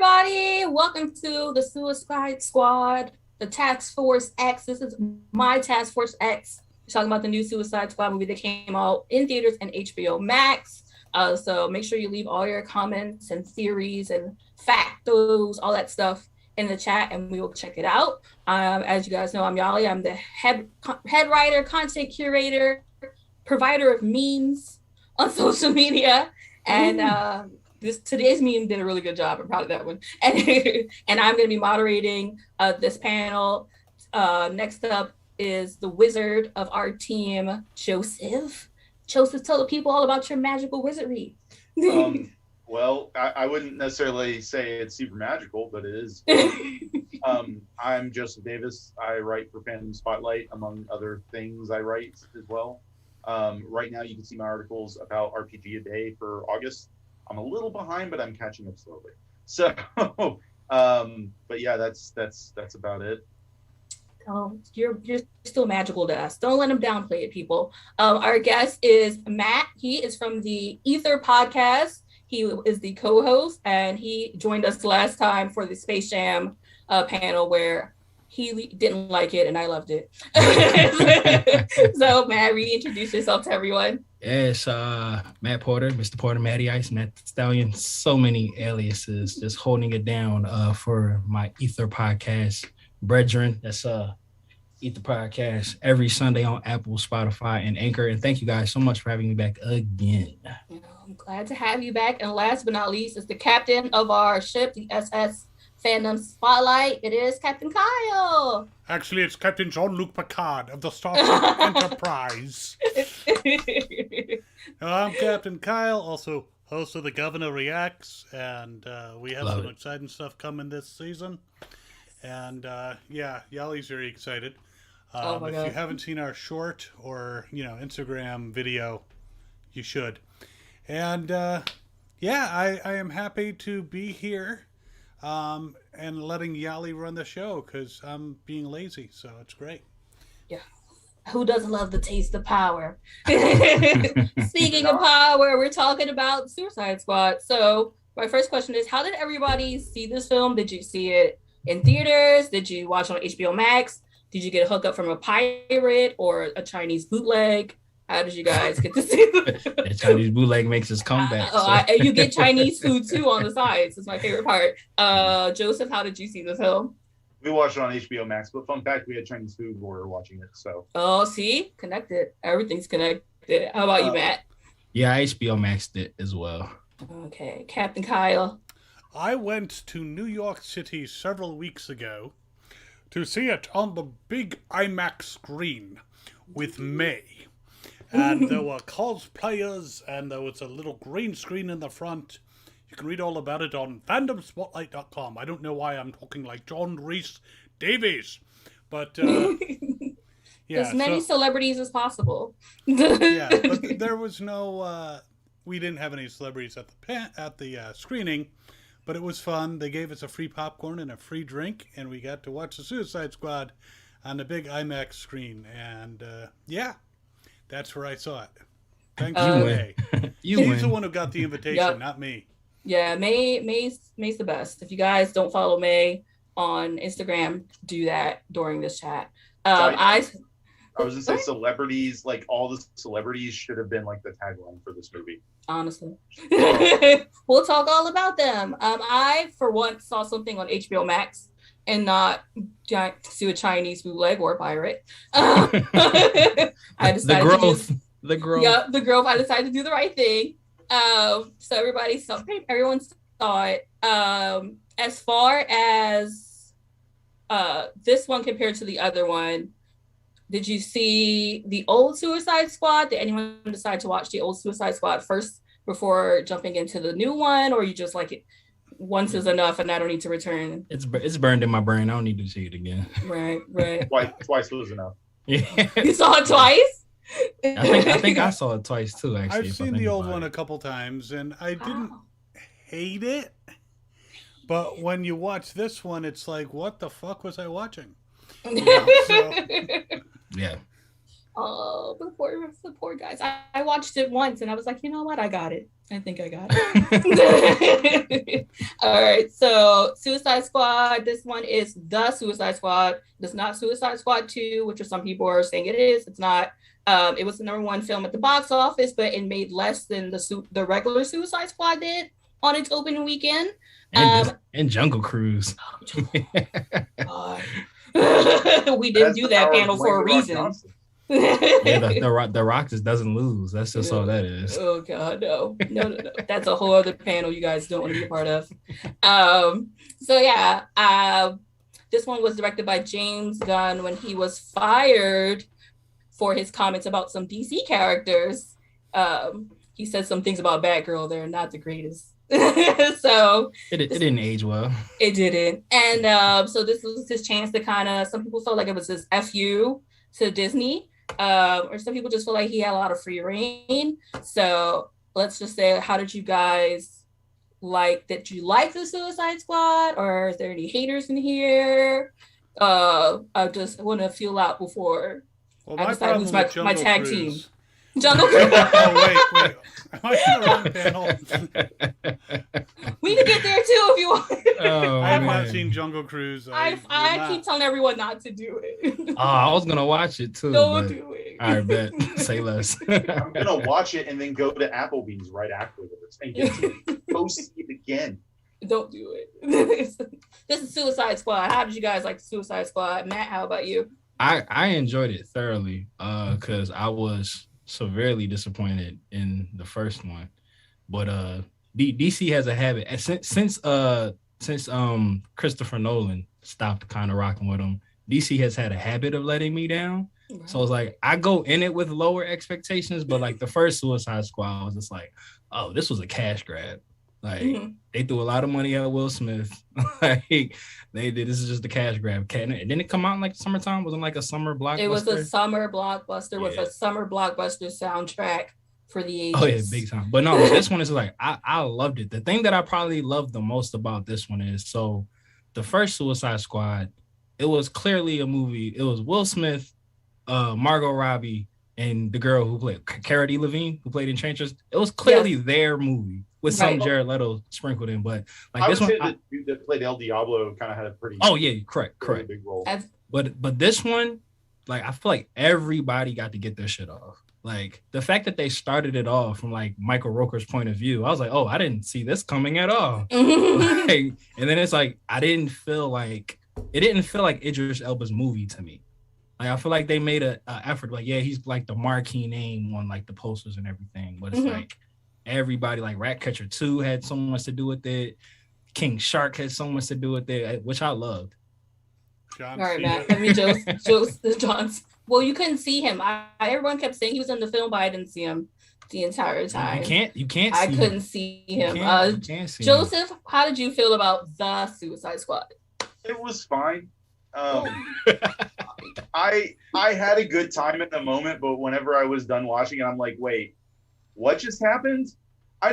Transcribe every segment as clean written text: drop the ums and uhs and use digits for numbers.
everybody. Welcome to the Suicide Squad, the Task Force X. This is my Task Force X. We're talking about the new Suicide Squad movie that came out in theaters and HBO Max. So make sure you leave all your comments and theories and factos, all that stuff in the chat, and we will check it out. As you guys know, I'm Yali. I'm the head writer, content curator, provider of memes on social media. And today's meme did a really good job. I'm proud of that one. And I'm going to be moderating this panel. Next up is the wizard of our team, Joseph. Joseph, tell the people all about your magical wizardry. Well, I wouldn't necessarily say it's super magical, but it is. I'm Joseph Davis. I write for Fandom Spotlite, among other things I write as well. Right now, you can see my articles about RPG a day for August. I'm a little behind, but I'm catching up slowly. So, but yeah, that's about it. Oh, you're still magical to us. Don't let him downplay it, people. Our guest is Matt. He is from the Ether podcast. He is the co-host, and he joined us last time for the Space Jam panel where he didn't like it and I loved it. So, Matt, reintroduce yourself to everyone. Yes, Matt Porter, Mr. Porter, Matty Ice, Matt the Stallion. So many aliases, just holding it down for my Ether podcast. Brethren, that's Ether podcast every Sunday on Apple, Spotify, and Anchor. And thank you guys so much for having me back again. I'm glad to have you back. And last but not least is the captain of our ship, the SS Fandom Spotlight. It is Captain Kyle. Actually, it's Captain Jean-Luc Picard of the Star Trek Enterprise. I'm Captain Kyle, also host of The Governor Reacts, and we have some exciting stuff coming this season. And yeah, Yali's very excited. If you haven't seen our short or Instagram video, you should. And yeah, I am happy to be here. And letting Yali run the show because I'm being lazy, so it's great. Yeah. Who doesn't love the taste of power? Speaking of power, we're talking about Suicide Squad. So my first question is, how did everybody see this film? Did you see it in theaters? Did you watch it on HBO Max? Did you get a hookup from a pirate or a Chinese bootleg? How did you guys get to see the Chinese bootleg makes its comeback? You get Chinese food too on the sides. It's my favorite part. Joseph, how did you see the film? We watched it on HBO Max, but fun fact, we had Chinese food while we were watching it. So. Oh, see, connected. Everything's connected. How about you, Matt? Yeah, HBO Maxed it as well. Okay, Captain Kyle. I went to New York City several weeks ago to see it on the big IMAX screen with May. And there were cosplayers, and there was a little green screen in the front. You can read all about it on fandomspotlight.com. I don't know why I'm talking like John Rhys Davies, but yeah, as many celebrities as possible. Yeah, but there was no. We didn't have any celebrities at the screening, but it was fun. They gave us a free popcorn and a free drink, and we got to watch the Suicide Squad on the big IMAX screen. And yeah. That's where I saw it. Thanks to May. He's the one who got the invitation, not me. Yeah, May's the best. If you guys don't follow May on Instagram, do that during this chat. I was gonna say celebrities, like all the celebrities should have been like the tagline for this movie. Honestly. We'll talk all about them. I, for once, saw something on HBO Max and not see a Chinese bootleg or a pirate. I decided the growth. Yeah, the growth. I decided to do the right thing. So everyone saw it. As far as this one compared to the other one, did you see the old Suicide Squad? Did anyone decide to watch the old Suicide Squad first before jumping into the new one, or you just like it? Once is enough, and I don't need to return. It's burned in my brain. I don't need to see it again. Right. Twice was enough. Yeah. You saw it twice? I think I saw it twice too. Actually, I've seen the old one a couple times, and I didn't hate it. But when you watch this one, it's like, what the fuck was I watching? Yeah. Yeah. Oh, the poor guys. I watched it once and I was like, you know what? I got it. I think I got it. All right. So Suicide Squad. This one is The Suicide Squad. It's not Suicide Squad 2, which some people are saying it is. It's not. It was the #1 film at the box office, but it made less than the regular Suicide Squad did on its opening weekend. And Jungle Cruise. We didn't do that panel for a reason. The Rock just doesn't lose. That's just all that is. Oh God, no. That's a whole other panel you guys don't want to be a part of. This one was directed by James Gunn when he was fired for his comments about some DC characters. He said some things about Batgirl. They're not the greatest. So it didn't age well. It didn't. And so this was his chance to kind of, some people felt like it was his FU to Disney. Or some people just feel like he had a lot of free reign. So let's just say, how did you guys like that? You like the Suicide Squad, or is there any haters in here? I just want to feel out before I decide who's my tag team. Jungle Cruise. Oh wait. Am I in the wrong panel? We can get there too if you want. I have not seen Jungle Cruise. I keep telling everyone not to do it. I was gonna watch it too. Don't do it. All right, bet. Say less. I'm gonna watch it and then go to Applebee's right afterwards and get to go see it again. Don't do it. This is Suicide Squad. How did you guys like Suicide Squad? Matt, how about you? I enjoyed it thoroughly because I was severely disappointed in the first one, but DC has a habit since Christopher Nolan stopped kind of rocking with him. DC has had a habit of letting me down. Right. So it's like I go in it with lower expectations, but like the first Suicide Squad, I was just like, oh, this was a cash grab. Like they threw a lot of money at Will Smith. Like they did. This is just a cash grab. And didn't it come out in like summertime? Wasn't like a summer blockbuster? It was a summer blockbuster with a summer blockbuster soundtrack for the ages. Oh yeah, big time. But no, this one is like I loved it. The thing that I probably loved the most about this one is so the first Suicide Squad, it was clearly a movie. It was Will Smith, Margot Robbie, and the girl who played Cara Delevingne, who played Enchantress. It was clearly their movie. With some Jared Leto sprinkled in, but like this one, the dude that played El Diablo kind of had a pretty. Oh yeah, correct. Big role. But this one, like I feel like everybody got to get their shit off. Like the fact that they started it off from like Michael Rooker's point of view, I was like, oh, I didn't see this coming at all. Like, and then it's like it didn't feel like Idris Elba's movie to me. Like I feel like they made an effort. Like he's like the marquee name on like the posters and everything, but it's like. Everybody like Ratcatcher 2 had so much to do with it. King Shark had so much to do with it, which I loved. John All right, Cena. Matt. I mean, John's. Well, you couldn't see him. Everyone kept saying he was in the film, but I didn't see him the entire time. You can't. I couldn't see him. You can't see Joseph, him. How did you feel about the Suicide Squad? It was fine. I had a good time in the moment, but whenever I was done watching it, I'm like, wait. What just happened? I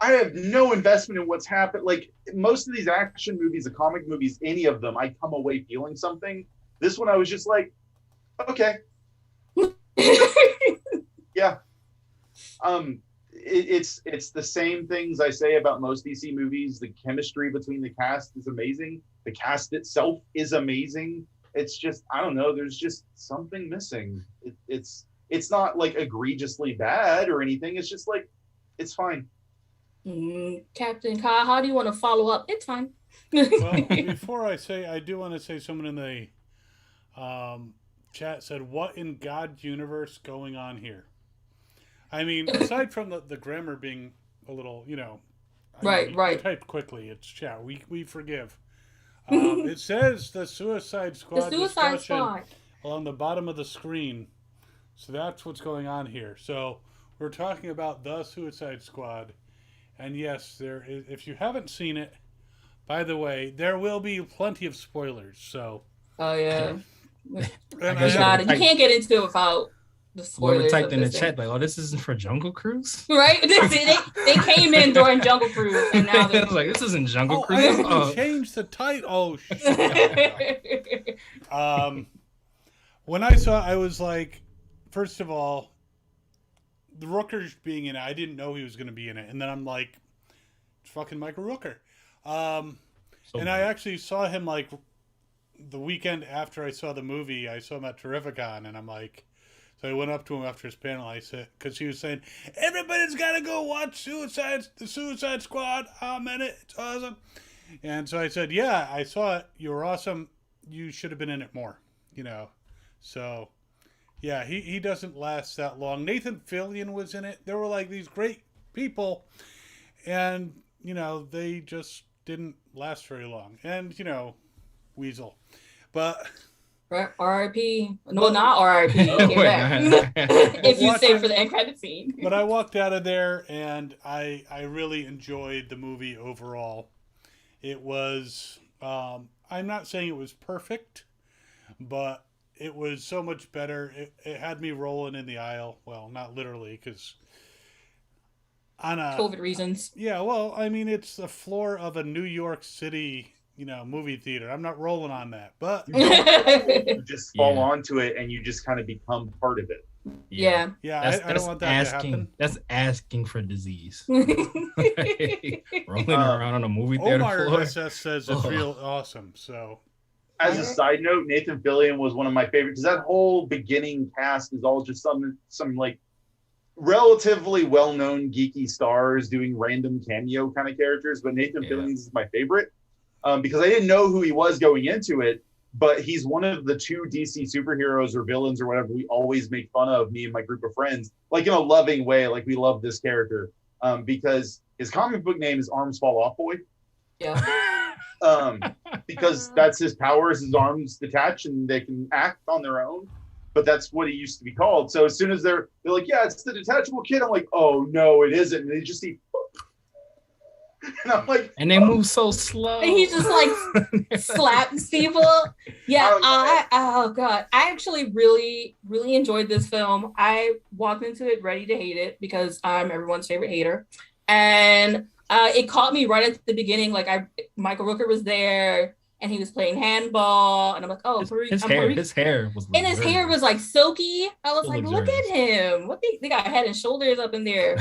have no investment in what's happened. Like most of these action movies, the comic movies, any of them, I come away feeling something. This one, I was just like, okay. Yeah. It's the same things I say about most DC movies. The chemistry between the cast is amazing. The cast itself is amazing. It's just, I don't know. There's just something missing. It's not like egregiously bad or anything. It's just like, it's fine. Captain Kyle, how do you want to follow up? It's fine. Well, before I say, I do want to say someone in the chat said, what in God's universe going on here? I mean, aside from the grammar being a little, right. I typed quickly. It's chat. We forgive. It says the Suicide Squad discussion along the bottom of the screen. So that's what's going on here. So we're talking about the Suicide Squad. And yes, there is, if you haven't seen it, by the way, there will be plenty of spoilers. So oh yeah. You can't get into it without the spoilers. Whoever typed in the chat like, oh, this isn't for Jungle Cruise? Right? they came in during Jungle Cruise and now they're like, this isn't Jungle Cruise. I changed the title. Oh shit. When I saw it, I was like, first of all, the Rooker being in it, I didn't know he was going to be in it, and then I'm like, it's fucking Michael Rooker. And I actually saw him like the weekend after I saw the movie. I saw him at Terrificon, and I'm like, so I went up to him after his panel. I said, because he was saying, everybody's got to go watch the Suicide Squad. I'm in it. It's awesome. And so I said, yeah, I saw it. You were awesome. You should have been in it more, you know. So, yeah, he doesn't last that long. Nathan Fillion was in it. There were like these great people, and, you know, they just didn't last very long. And, you know, Weasel. But... R.I.P. No, not R.I.P. If you stay for the end credit scene. But I walked out of there, and I really enjoyed the movie overall. It was, I'm not saying it was perfect, but it was so much better. It had me rolling in the aisle. Well, not literally, because on a... COVID reasons. Yeah, well, I mean, it's the floor of a New York City, you know, movie theater. I'm not rolling on that, but... You just fall onto it, and you just kind of become part of it. Yeah. Yeah, I don't want that to happen. That's asking for disease. Rolling around on a movie theater Omar floor. says it's real awesome, so... As a side note, Nathan Fillion was one of my favorites, because that whole beginning cast is all just some like relatively well-known geeky stars doing random cameo kind of characters, but Nathan Fillion is my favorite because I didn't know who he was going into it, but he's one of the two DC superheroes or villains or whatever we always make fun of, me and my group of friends, like in a loving way, like we love this character because his comic book name is Arms Fall Off Boy. Yeah. Because that's his powers, his arms detach and they can act on their own. But that's what he used to be called. So as soon as they're like, yeah, it's the detachable kid, I'm like, oh no, it isn't. And they just see, and I'm like, and they move so slow. And he just like slaps people. Yeah, oh god, I actually really, really enjoyed this film. I walked into it ready to hate it because I'm everyone's favorite hater, and it caught me right at the beginning. Like Michael Rooker was there, and he was playing handball, and I'm like, oh, his hair was, and his hair was like silky. I was like, look at him. What they got head and shoulders up in there.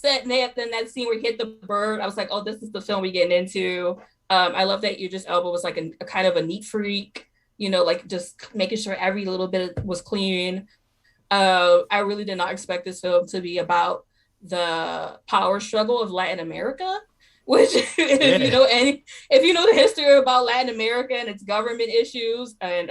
Then that scene where he hit the bird, I was like, oh, this is the film we're getting into. I love that Idris Elba was like a kind of a neat freak, you know, like just making sure every little bit was clean. I really did not expect this film to be about the power struggle of Latin America, which if you know the history about Latin America and its government issues and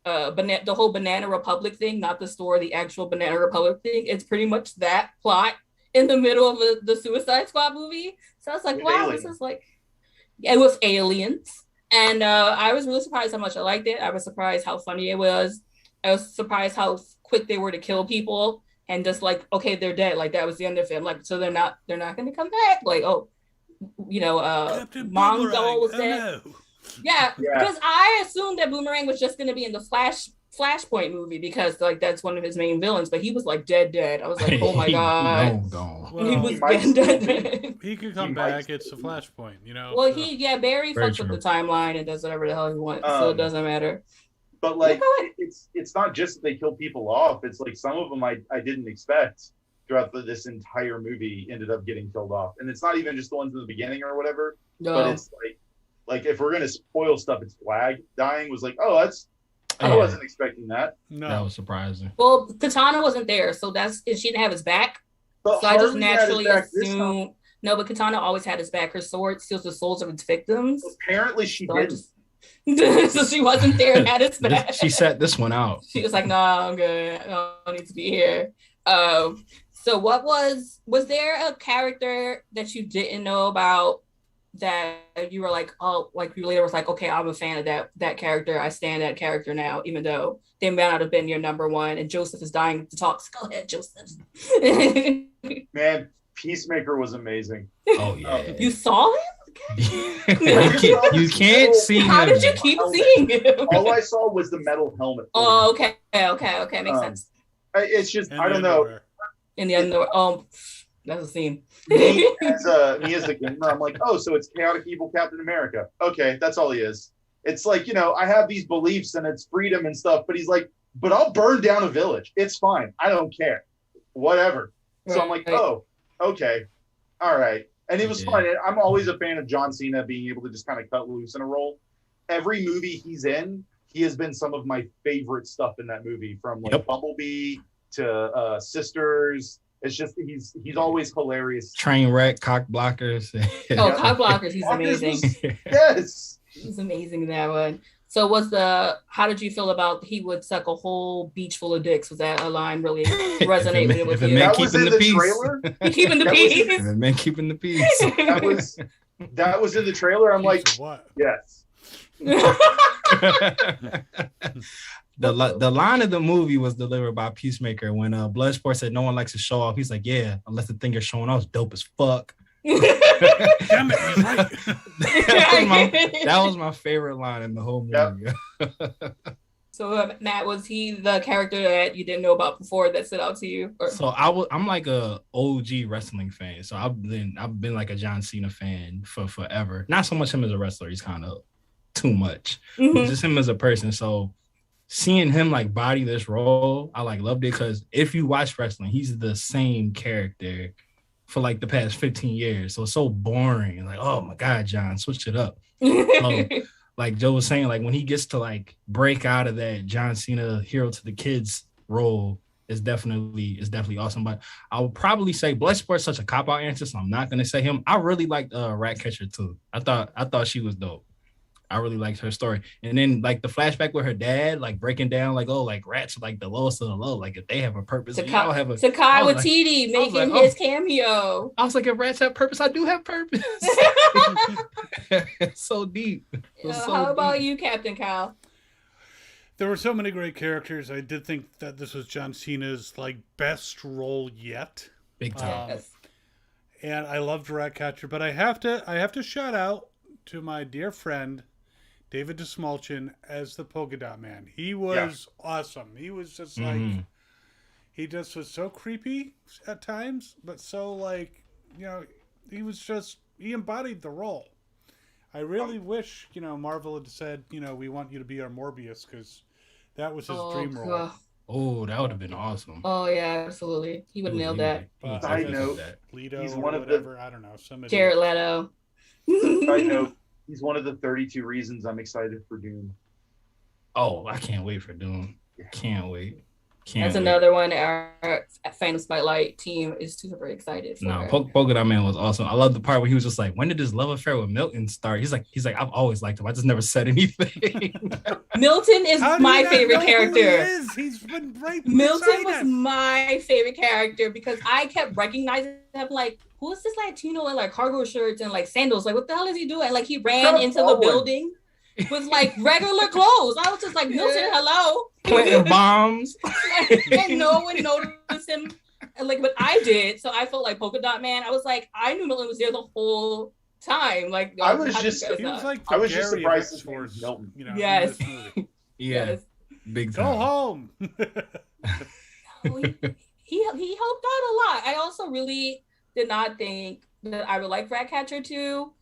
the whole Banana Republic thing, not the store, the actual Banana Republic thing, it's pretty much that plot in the middle of the Suicide Squad movie. So I was like, wow, this is like, it was aliens. And I was really surprised how much I liked it. I was surprised how funny it was. I was surprised how quick they were to kill people and just like, okay, they're dead. Like that was the end of it. Like, so they're not going to come back. Like, oh, you know, Mongo was dead. No. Yeah, because I assumed that Boomerang was just going to be in the Flashpoint movie because like that's one of his main villains, but he was like dead. I was like, oh my god, well, he was dead. He could come back. It's a Flashpoint, you know. Well, Barry fucks with the timeline and does whatever the hell he wants, so it doesn't matter. But like, it's not just that they kill people off. It's like some of them I didn't expect throughout this entire movie ended up getting killed off, and it's not even just the ones in the beginning or whatever. No. But it's like if we're gonna spoil stuff, it's Flag dying was like, oh, that's. I wasn't expecting that. No, that was surprising. Well, Katana wasn't there, so she didn't have his back. But so I just naturally assumed. No, but Katana always had his back. Her sword steals the souls of its victims. Apparently, she didn't. So she wasn't there and had his back. She set this one out. She was like, "Nah, I'm good. I don't need to be here." So, what was there a character that you didn't know about? That you were like, oh, like you later was like, okay, I'm a fan of that character. I stand that character now, even though they may not have been your number one. And Joseph is dying to talk. So go ahead, Joseph. Man, Peacemaker was amazing. Oh yeah, you saw him? you can't see him. How did you keep seeing him? All I saw was the metal helmet. Oh, okay, makes sense. It's just I don't know. In the underwear. That's a scene. me as the gamer, I'm like, oh, so it's chaotic evil Captain America. Okay, that's all he is. It's like, you know, I have these beliefs and it's freedom and stuff, but he's like, but I'll burn down a village. It's fine. I don't care. whatever. So I'm like, oh, okay, all right. And it was fun. I'm always a fan of John Cena being able to just kind of cut loose in a role. Every movie he's in, he has been some of my favorite stuff in that movie, from like Bumblebee to Sisters. It's just he's always hilarious. Trainwreck, Cock Blockers. Cock Blockers, he's amazing. Yes, he's amazing in that one. So how did you feel about he would suck a whole beach full of dicks? Was that a line really resonate with you? That was in the trailer. Keeping the peace. The man keeping the peace. That was in the trailer. I'm like, what? Yes. The line of the movie was delivered by Peacemaker when Bloodsport said no one likes to show off. He's like, yeah, unless the thing you're showing off is dope as fuck. Damn it, he's right. that was my favorite line in the whole movie. Yep. So Matt, was he the character that you didn't know about before that stood out to you? Or? So I'm like a OG wrestling fan. So I've been like a John Cena fan for forever. Not so much him as a wrestler. He's kind of too much. Just him as a person. So seeing him like body this role, I like loved it, because if you watch wrestling, he's the same character for like the past 15 years. So it's so boring. Like, oh my God, John, switch it up. Like Joe was saying, like when he gets to like break out of that John Cena hero to the kids role, is definitely awesome. But I would probably say Bloodsport's such a cop-out answer, so I'm not gonna say him. I really liked Ratcatcher too. I thought she was dope. I really liked her story. And then like the flashback with her dad, like breaking down like, oh, like rats are like the lowest of the low. Like if they have a purpose, y'all have a Takai Waititi making his cameo. I was like, if rats have purpose, I do have purpose. It's so deep. How about you, Captain Kyle? There were so many great characters. I did think that this was John Cena's like best role yet. Big time. And I loved Ratcatcher, but I have to shout out to my dear friend David DeSmulchin as the Polka Dot Man. He was awesome. He was just like, he just was so creepy at times, but so like, he embodied the role. I really wish, Marvel had said, we want you to be our Morbius, because that was his dream role. Oh, that would have been awesome. Oh yeah, absolutely. He would have nailed that. Side note, Leto he's or one whatever, of I don't know. Jared Leto. Side note, he's one of the 32 reasons I'm excited for Doom. Oh, I can't wait for Doom. Can't wait. That's another one our Fandom Spotlite team is super excited for. No, Polka Dot Man was awesome. I love the part where he was just like, when did this love affair with Milton start? He's like, I've always liked him. I just never said anything. Milton is my favorite character. He's been right. Milton was my favorite character because I kept recognizing him, like, who is this Latino in like cargo shirts and like sandals? Like, what the hell is he doing? And like he ran into the building with like regular clothes. I was just like, Milton, hello. Planting bombs. And no one noticed him like what I did. So I felt like Polka Dot Man. I was like, I knew Milton was there the whole time. Like I was just surprised for Milton. Yes. Yes. Big time. Go home. He helped out a lot. I also really did not think that I would like Ratcatcher too.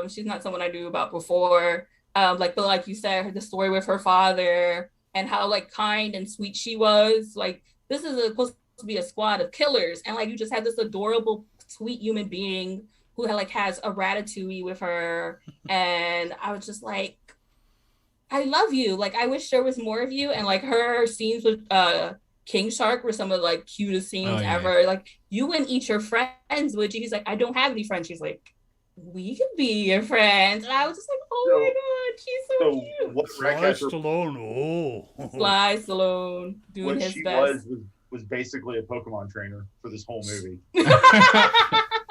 She's not someone I knew about before. But like you said, the story with her father and how like kind and sweet she was. Like this is supposed to be a squad of killers, and like you just had this adorable, sweet human being who has a ratatouille with her, and I was just like, I love you. Like I wish there was more of you, and like her scenes with King Shark were some of the like cutest scenes ever. Like you wouldn't eat your friends, would you? He's like, I don't have any friends. She's like, we could be your friends. And I was just like, oh my God, she's so cute. What Sly Stallone, Sly Stallone doing his best. Was basically a Pokemon trainer for this whole movie.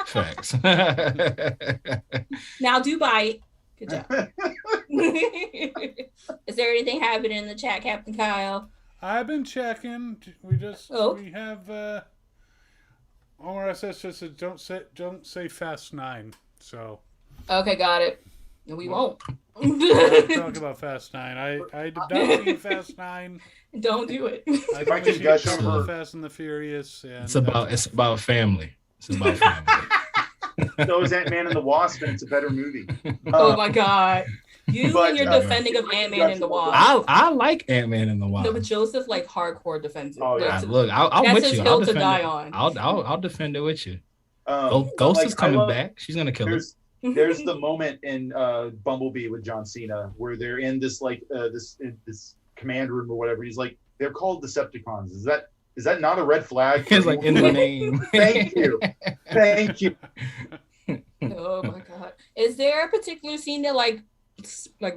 Facts. Now do bite. Good job. Is there anything happening in the chat, Captain Kyle? I've been checking. We have Omar SS just said don't say Fast 9. So okay, got it. We won't. Talk about Fast 9. I did not see Fast 9. Don't do it. I can gush over Fast and the Furious. And it's about family. It's about family. So is Ant-Man and the Wasp, and it's a better movie. Oh my God. and your defending of Ant-Man and the Wasp. I like Ant-Man and the Wasp. No, but Joseph like hardcore defensive. Oh yeah, look, I'll that's with his you. hill I'll to die on. I'll defend it with you. Ghost like, is coming back. She's gonna kill us. There's the moment in Bumblebee with John Cena where they're in this like this command room or whatever. He's like, they're called Decepticons. Is that not a red flag? It's like in the name. Thank you. Oh my god! Is there a particular scene that like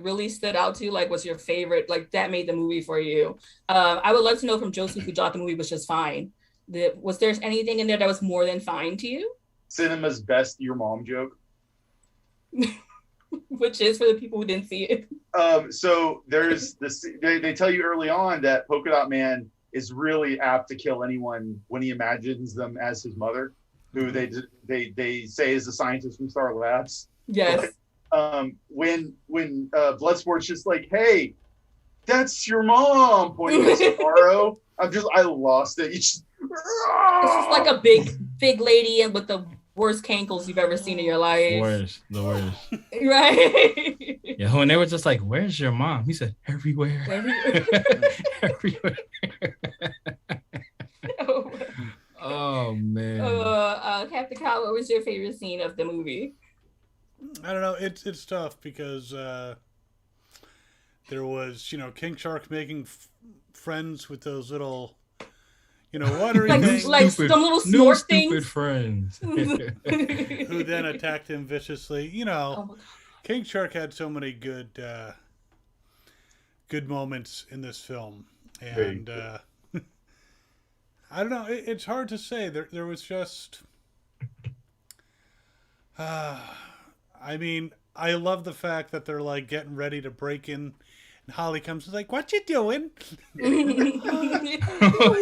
really stood out to you? Like, was your favorite? Like that made the movie for you? I would love to know from Joseph, who thought the movie was just fine. Was there anything in there that was more than fine to you? Cinema's best "your mom" joke. Which is for the people who didn't see it. So there's this. They tell you early on that Polka Dot Man is really apt to kill anyone when he imagines them as his mother, who they say is a scientist from Star Labs. Yes. But, when Bloodsport's just like, hey, that's your mom, pointing at Starro. I lost it. It's just like a big lady and with the worst cankles you've ever seen in your life. The worst. Right. Yeah, when they were just like, where's your mom? He said, everywhere. Everywhere. Oh man. Captain Kyle, what was your favorite scene of the movie? I don't know. It's tough because there was, King Shark making friends with those little, watery things. Like some little snort things. Stupid friends. Who then attacked him viciously. King Shark had so many good moments in this film. And I don't know. It's hard to say. There was just... I mean, I love the fact that they're like getting ready to break in, and Holly comes and is like, "What you doing?" Well,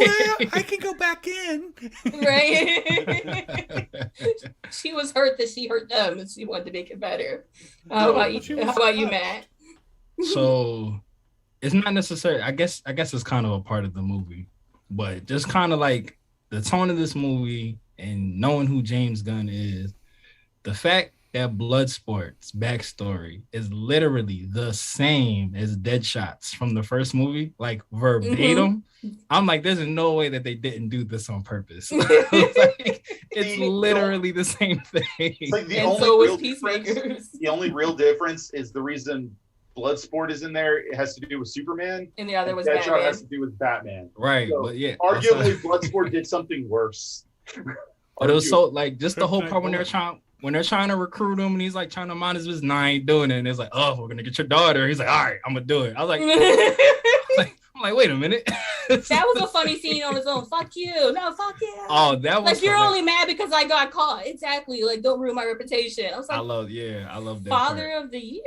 I can go back in. Right. She was hurt that she hurt them, and she wanted to make it better. How about you, Matt? So it's not necessary. I guess it's kind of a part of the movie, but just kind of like the tone of this movie and knowing who James Gunn is, the fact that Bloodsport's backstory is literally the same as Deadshot's from the first movie, like verbatim. Mm-hmm. I'm like, there's no way that they didn't do this on purpose. It's literally the same thing. It's like the only real difference is the reason Bloodsport is in there. It has to do with Superman, and the other was Deadshot Batman. has to do with Batman. Right, so, but yeah, arguably Bloodsport did something worse. But it was so like just the whole part when they're trying to recruit him and he's like trying to mind his business, I ain't doing it. And it's like, oh, we're gonna get your daughter. He's like, all right, I'm gonna do it. I was like, I'm like, wait a minute. That was a funny scene on its own. Fuck you. No, fuck you. Oh, that was like you're only mad because I got caught. Exactly. Like, don't ruin my reputation. I was like, I love that. Father part. of the Year.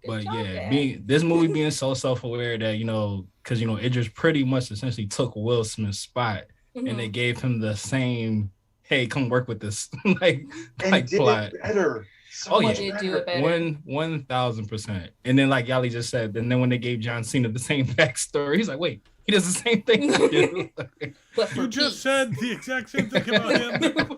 Good job, this movie being so self-aware that, because Idris pretty much essentially took Will Smith's spot, mm-hmm. and they gave him the same, hey, come work with this like did plot. It better. So much better. Do it better. 1,000%. And then like Yali just said, and then when they gave John Cena the same backstory, he's like, wait, he does the same thing I do. You just said the exact same thing about him.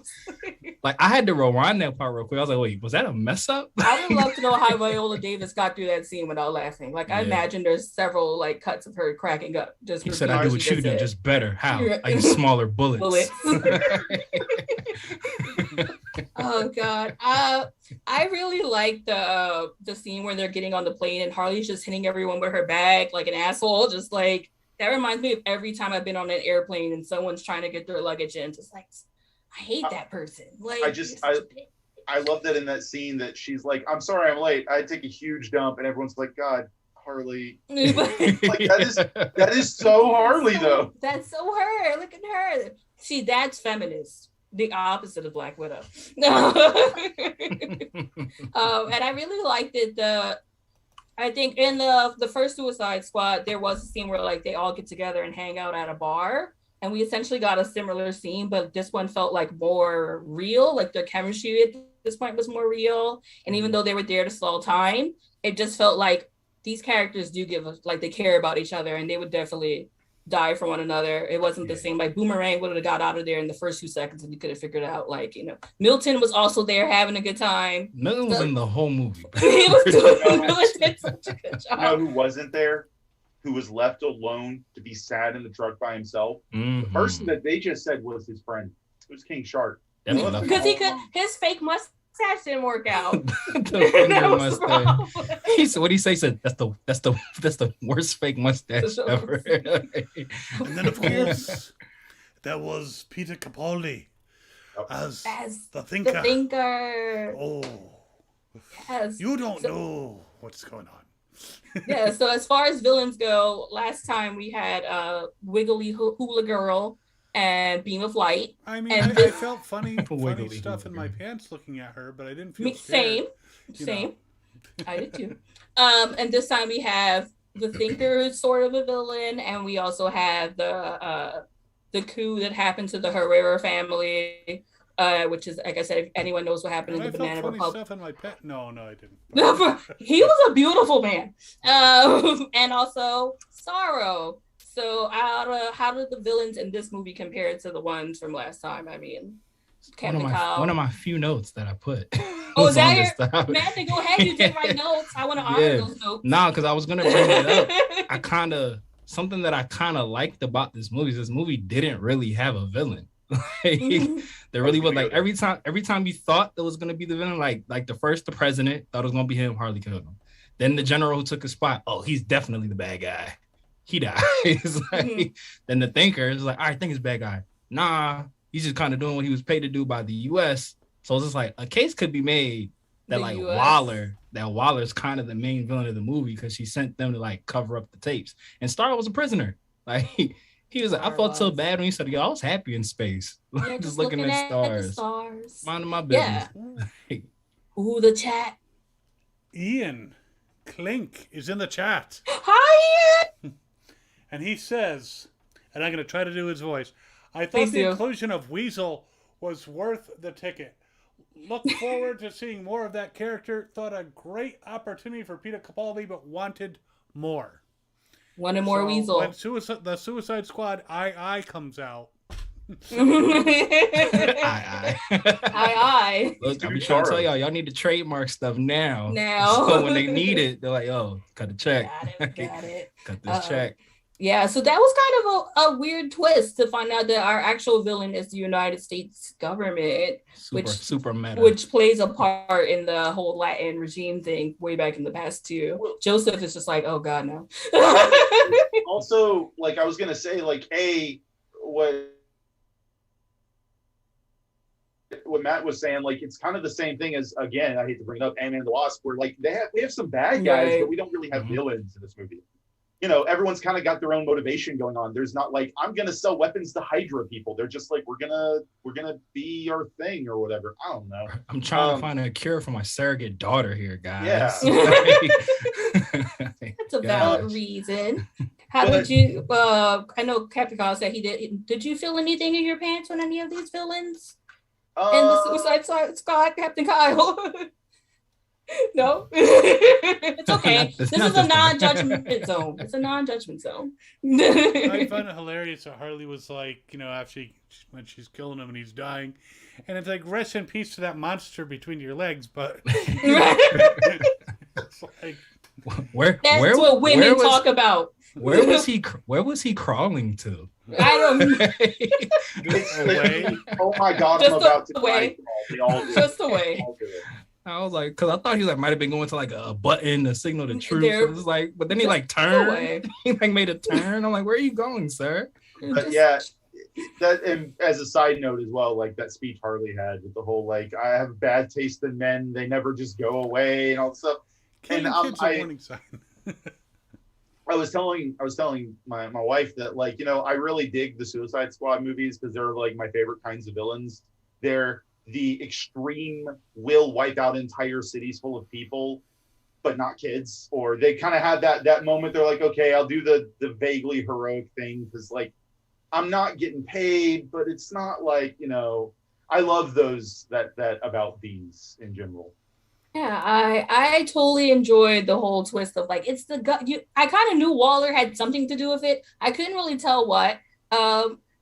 Like I had to rewind that part real quick. I was like, wait, was that a mess up? I would love to know how Viola Davis got through that scene without laughing. Like I imagine there's several like cuts of her cracking up. Just he said, I do what you do, just better. How? I use smaller bullets. Oh God. I really like the scene where they're getting on the plane and Harley's just hitting everyone with her bag like an asshole. Just like that reminds me of every time I've been on an airplane and someone's trying to get their luggage in. Just like I hate that person. Like I love that in that scene that she's like, I'm sorry I'm late. I take a huge dump and everyone's like, God, Harley. Like that is so Harley though. That's so her. Look at her. See, that's feminist. The opposite of Black Widow. No. And I really liked it. I think in the first Suicide Squad, there was a scene where like they all get together and hang out at a bar. And we essentially got a similar scene, but this one felt like more real. Like their chemistry at this point was more real. And even though they were there to slow time, it just felt like these characters do give us, like they care about each other and they would definitely die for one another. It wasn't the same. Like Boomerang would have got out of there in the first 2 seconds, and you could have figured out, like, you know, Milton was also there having a good time. Milton was in the whole movie. He was doing such a good job. You know who wasn't there? Who was left alone to be sad in the truck by himself? The person that they just said was his friend. It was King Shark. Because his fake mustache didn't work out. He said, what did he say? He said, that's the worst fake mustache ever. And then of course there was Peter Capaldi as the Thinker. The Thinker. Oh, yes. You don't know what's going on. Yeah, so as far as villains go, last time we had Wiggly Hula Girl and Beam of Light. I mean, I felt funny stuff in my pants looking at her, but I didn't feel scared. Same. I did too. And this time we have the Thinker, who's sort of a villain, and we also have the coup that happened to the Herrera family. Which is, like I said, if anyone knows what happened in the Banana Republic. Stuff in my pet. No, I didn't. He was a beautiful man. And also Sorrow. So how did the villains in this movie compare to the ones from last time? I mean, one of my few notes that I put. Oh, is that your man? Go ahead, you did write notes. I want to honor those notes. Nah, because I was gonna bring it up. Something that I kind of liked about this movie is this movie didn't really have a villain. There really was, like, every time you thought there was gonna be the villain, like the president thought it was gonna be him, Harley killed him. Then the general who took his spot, oh, he's definitely the bad guy. He dies. Then the Thinker is like, all right, I think he's bad guy. Nah, he's just kind of doing what he was paid to do by the U.S. So it's just like a case could be made that Waller's kind of the main villain of the movie because she sent them to like cover up the tapes. And Star was a prisoner. Like he was like, I felt so bad when he said, yo, I was happy in space. Yeah, just looking at stars. Minding my business. Yeah. Ooh, the chat. Ian Klink is in the chat. Hi, Ian! And he says, and I'm going to try to do his voice, I thought the inclusion of Weasel was worth the ticket. Look forward to seeing more of that character. Thought a great opportunity for Peter Capaldi, but wanted more. Wanted more Weasel. When the Suicide Squad I comes out. I. Look, I'm trying to tell y'all need to trademark stuff now. So when they need it, they're like, oh, cut the check. Got it. Cut this check. Yeah, so that was kind of a weird twist to find out that our actual villain is the United States government, super meta, which plays a part in the whole Latin regime thing way back in the past too. Joseph is just like, oh God, no. Also, like I was gonna say, like, hey, what Matt was saying, like, it's kind of the same thing as, again, I hate to bring it up, Ant-Man and the Wasp, where like we have some bad guys, but we don't really have villains in this movie. You know, everyone's kind of got their own motivation going on. There's not like, I'm gonna sell weapons to Hydra people. They're just like, we're gonna be our thing or whatever. I don't know. I'm trying to find a cure for my surrogate daughter here, guys. Yeah. That's a valid reason. How did you? I know Captain Kyle said he did. Did you feel anything in your pants on any of these villains? In the Suicide Squad, Captain Kyle. No, it's okay. This is a non-judgment zone. It's a non-judgment zone. I find it hilarious that Harley was like, you know, after when she's killing him and he's dying, and it's like, rest in peace to that monster between your legs, but it's like, that's what women talk about. Where was he crawling to? I don't know. Oh my God, just I'm about to cry. Just away. I was like, because I thought he might have been going to like a button to signal the truth. It was like, but then he like turned. He like made a turn. I'm like, where are you going, sir? But yeah, that, and as a side note as well, like that speech Harley had with the whole like, I have a bad taste in men. They never just go away and all that stuff. And I was telling my wife that, like, you know, I really dig the Suicide Squad movies because they're like my favorite kinds of villains. They're the extreme will wipe out entire cities full of people, but not kids. Or they kind of have that moment. They're like, okay, I'll do the vaguely heroic thing because, like, I'm not getting paid, but it's not like, you know, I love those that about these in general. Yeah, I totally enjoyed the whole twist of like it's the gut. I kind of knew Waller had something to do with it. I couldn't really tell what.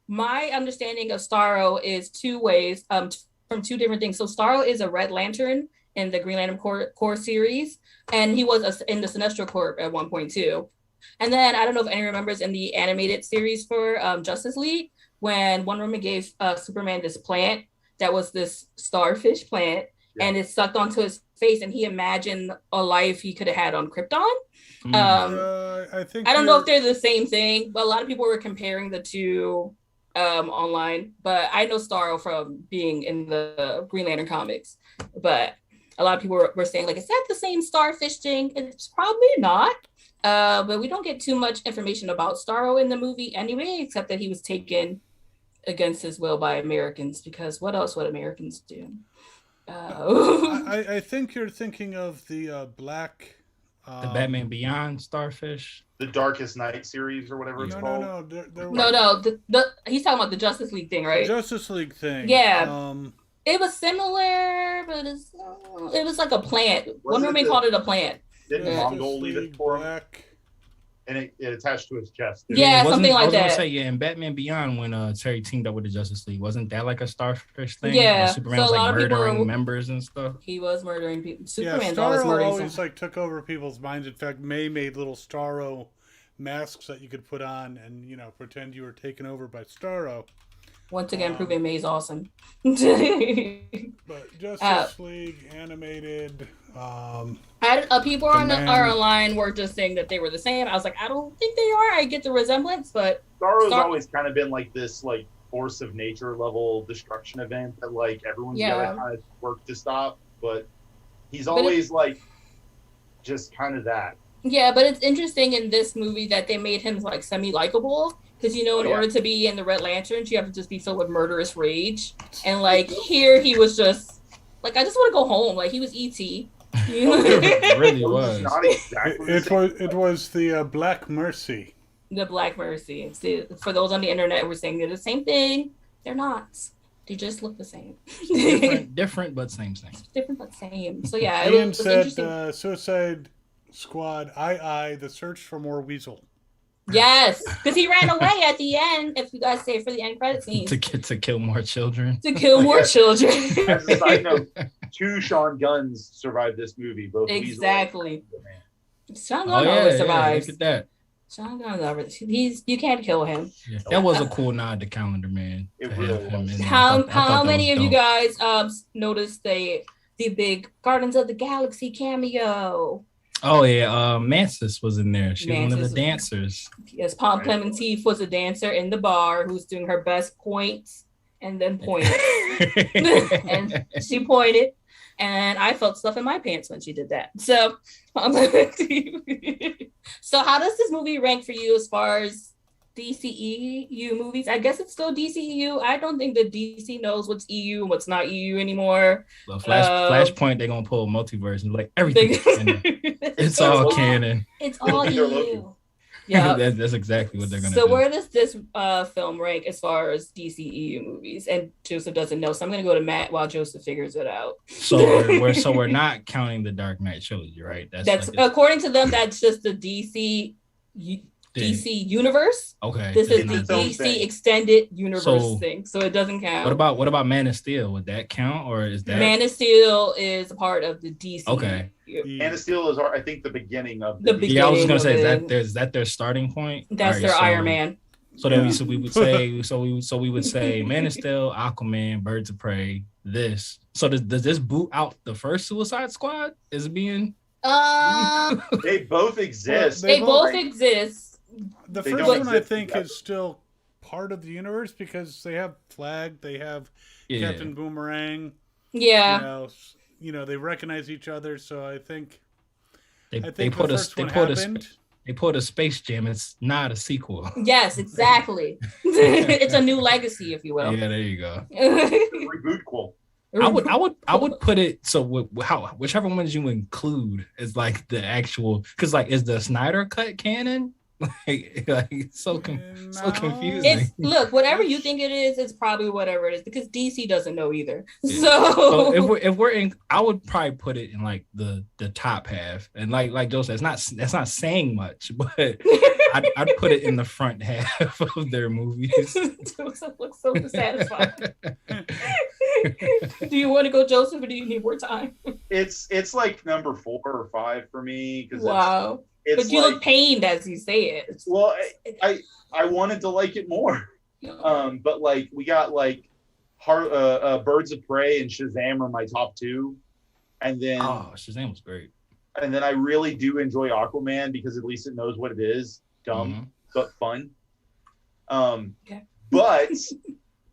My understanding of Starro is two ways. From two different things. So Starro is a Red Lantern in the Green Lantern Corps series, and he was in the Sinestro Corps at one point too. And then I don't know if anyone remembers in the animated series for Justice League when Wonder Woman gave Superman this plant that was this starfish plant, and it sucked onto his face, and he imagined a life he could have had on Krypton. I don't know if they're the same thing, but a lot of people were comparing the two online. But I know Starro from being in the Green Lantern comics, but a lot of people were saying like, is that the same starfish thing? It's probably not. But we don't get too much information about Starro in the movie anyway, except that he was taken against his will by Americans, because what else would Americans do? I think you're thinking of the black... the Batman Beyond starfish? The Darkest Night series or whatever it's called? No. He's talking about the Justice League thing, right? The Justice League thing. Yeah. It was similar, but it was like a plant. Wonder Woman called it a plant. Didn't Mongol leave it for him? And it attached to his chest. Yeah, something like that. I was gonna say, in Batman Beyond, when Terry teamed up with the Justice League, wasn't that like a starfish thing? Yeah, Superman was like murdering members and stuff. He was murdering people. Superman's always like took over people's minds. In fact, May made little Starro masks that you could put on and pretend you were taken over by Starro. Once again, proving May's awesome. But Justice League animated. People online were just saying that they were the same. I was like, I don't think they are. I get the resemblance, but Starro's always kind of been like this, like force of nature level destruction event that like everyone's gotta kind of work to stop. But he's always like just kind of that. Yeah, but it's interesting in this movie that they made him like semi-likable. Because, in order to be in the Red Lanterns, you have to just be filled with murderous rage. And, like, here he was just, like, I just want to go home. Like, he was E.T. It really was. It was the Black Mercy. The Black Mercy. See, for those on the internet who were saying they're the same thing, they're not. They just look the same. different, but same. Different, but same. So, yeah. Ian said Suicide Squad, the search for more Weasel. Yes, because he ran away at the end. If you guys say for the end credit scene, to kill more children. To kill more children. As a side note, 2 Sean Guns survived this movie. Both exactly. Sean Gunn always survives. Look at that. Sean Gunn always. You can't kill him. Yeah, that was a cool nod to Calendar Man. It really was. How many of you guys noticed the big Guardians of the Galaxy cameo? Oh yeah, Mantis was in there. She was one of the dancers. Yes, Palm Clementif was a dancer in the bar who's doing her best points and then pointed. And she pointed, and I felt stuff in my pants when she did that. So, how does this movie rank for you as far as DCEU movies? I guess it's still DCEU. I don't think that DC knows what's EU and what's not EU anymore. Well, Flashpoint, they're gonna pull multiverse and like everything. It's all canon. It's all EU. Yeah, that's exactly what they're gonna do. So where does this film rank as far as DCEU movies? And Joseph doesn't know, so I'm gonna go to Matt while Joseph figures it out. So we're not counting the Dark Knight trilogy, right? That's like according to them. That's just the DC universe. Okay. This is the DC extended universe thing, so it doesn't count. What about Man of Steel? Would that count, or is that Man of Steel is a part of the DC? Okay. Man of Steel is, I think, the beginning of the beginning. Yeah, I was gonna say is that their starting point? That's their Iron Man. So then we would say we would say Man of Steel, Aquaman, Birds of Prey. This. So does this boot out the first Suicide Squad? Is it being? They both exist. They both exist. The first one, I think, is still part of the universe because they have Flag, they have Captain Boomerang. Yeah. They recognize each other, so I think they pulled a Space Jam. It's not a sequel. Yes, exactly. It's a new legacy, if you will. Yeah, there you go. Reboot quote. I would put it so whichever ones you include is like the actual, because like is the Snyder cut canon? Like so confusing. It's look, whatever you think it is, it's probably whatever it is because DC doesn't know either. Yeah. So if we're in, I would probably put it in like the top half, and like Joe said, that's not saying much, but I'd put it in the front half of their movies. Joseph looks so dissatisfied. Do you want to go, Joseph, or do you need more time? It's like number 4 or 5 for me because wow. But you look pained as you say it. Well, I wanted to like it more. But like we got like Birds of Prey and Shazam are my top 2. And then Shazam was great. And then I really do enjoy Aquaman because at least it knows what it is. Dumb, but fun. Okay. But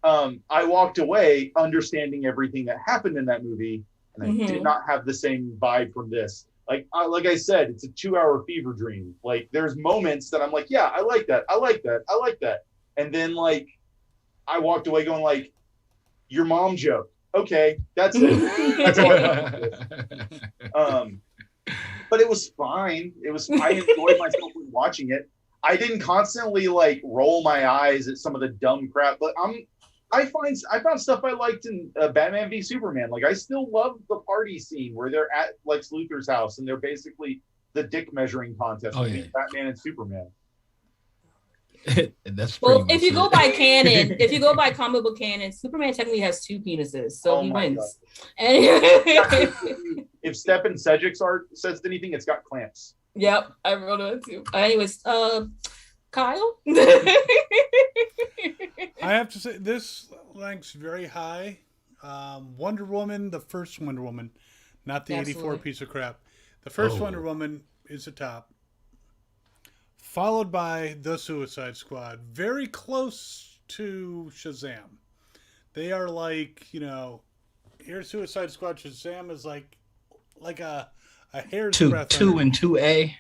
I walked away understanding everything that happened in that movie, and I did not have the same vibe from this. Like I said, it's a 2-hour fever dream. Like there's moments that I'm like, yeah, I like that. And then like I walked away going like, your mom joke. Okay, that's it. That's all I got. But it was fine. I enjoyed myself when watching it. I didn't constantly like roll my eyes at some of the dumb crap, but I found stuff I liked in Batman v Superman. Like I still love the party scene where they're at Lex Luthor's house and they're basically the dick measuring contest between Batman and Superman. That's if you go by canon, if you go by comic book canon, Superman technically has 2 penises, so he wins. If Stepan Sedgwick's art says anything, it's got clamps. Yep, I wrote it too. Anyways, Kyle? I have to say, this ranks very high. Wonder Woman, the first Wonder Woman, not the 84 piece of crap. The first Wonder Woman is the top. Followed by The Suicide Squad. Very close to Shazam. They are like, here's Suicide Squad. Shazam is like a hair's breadth. 2 and 2A.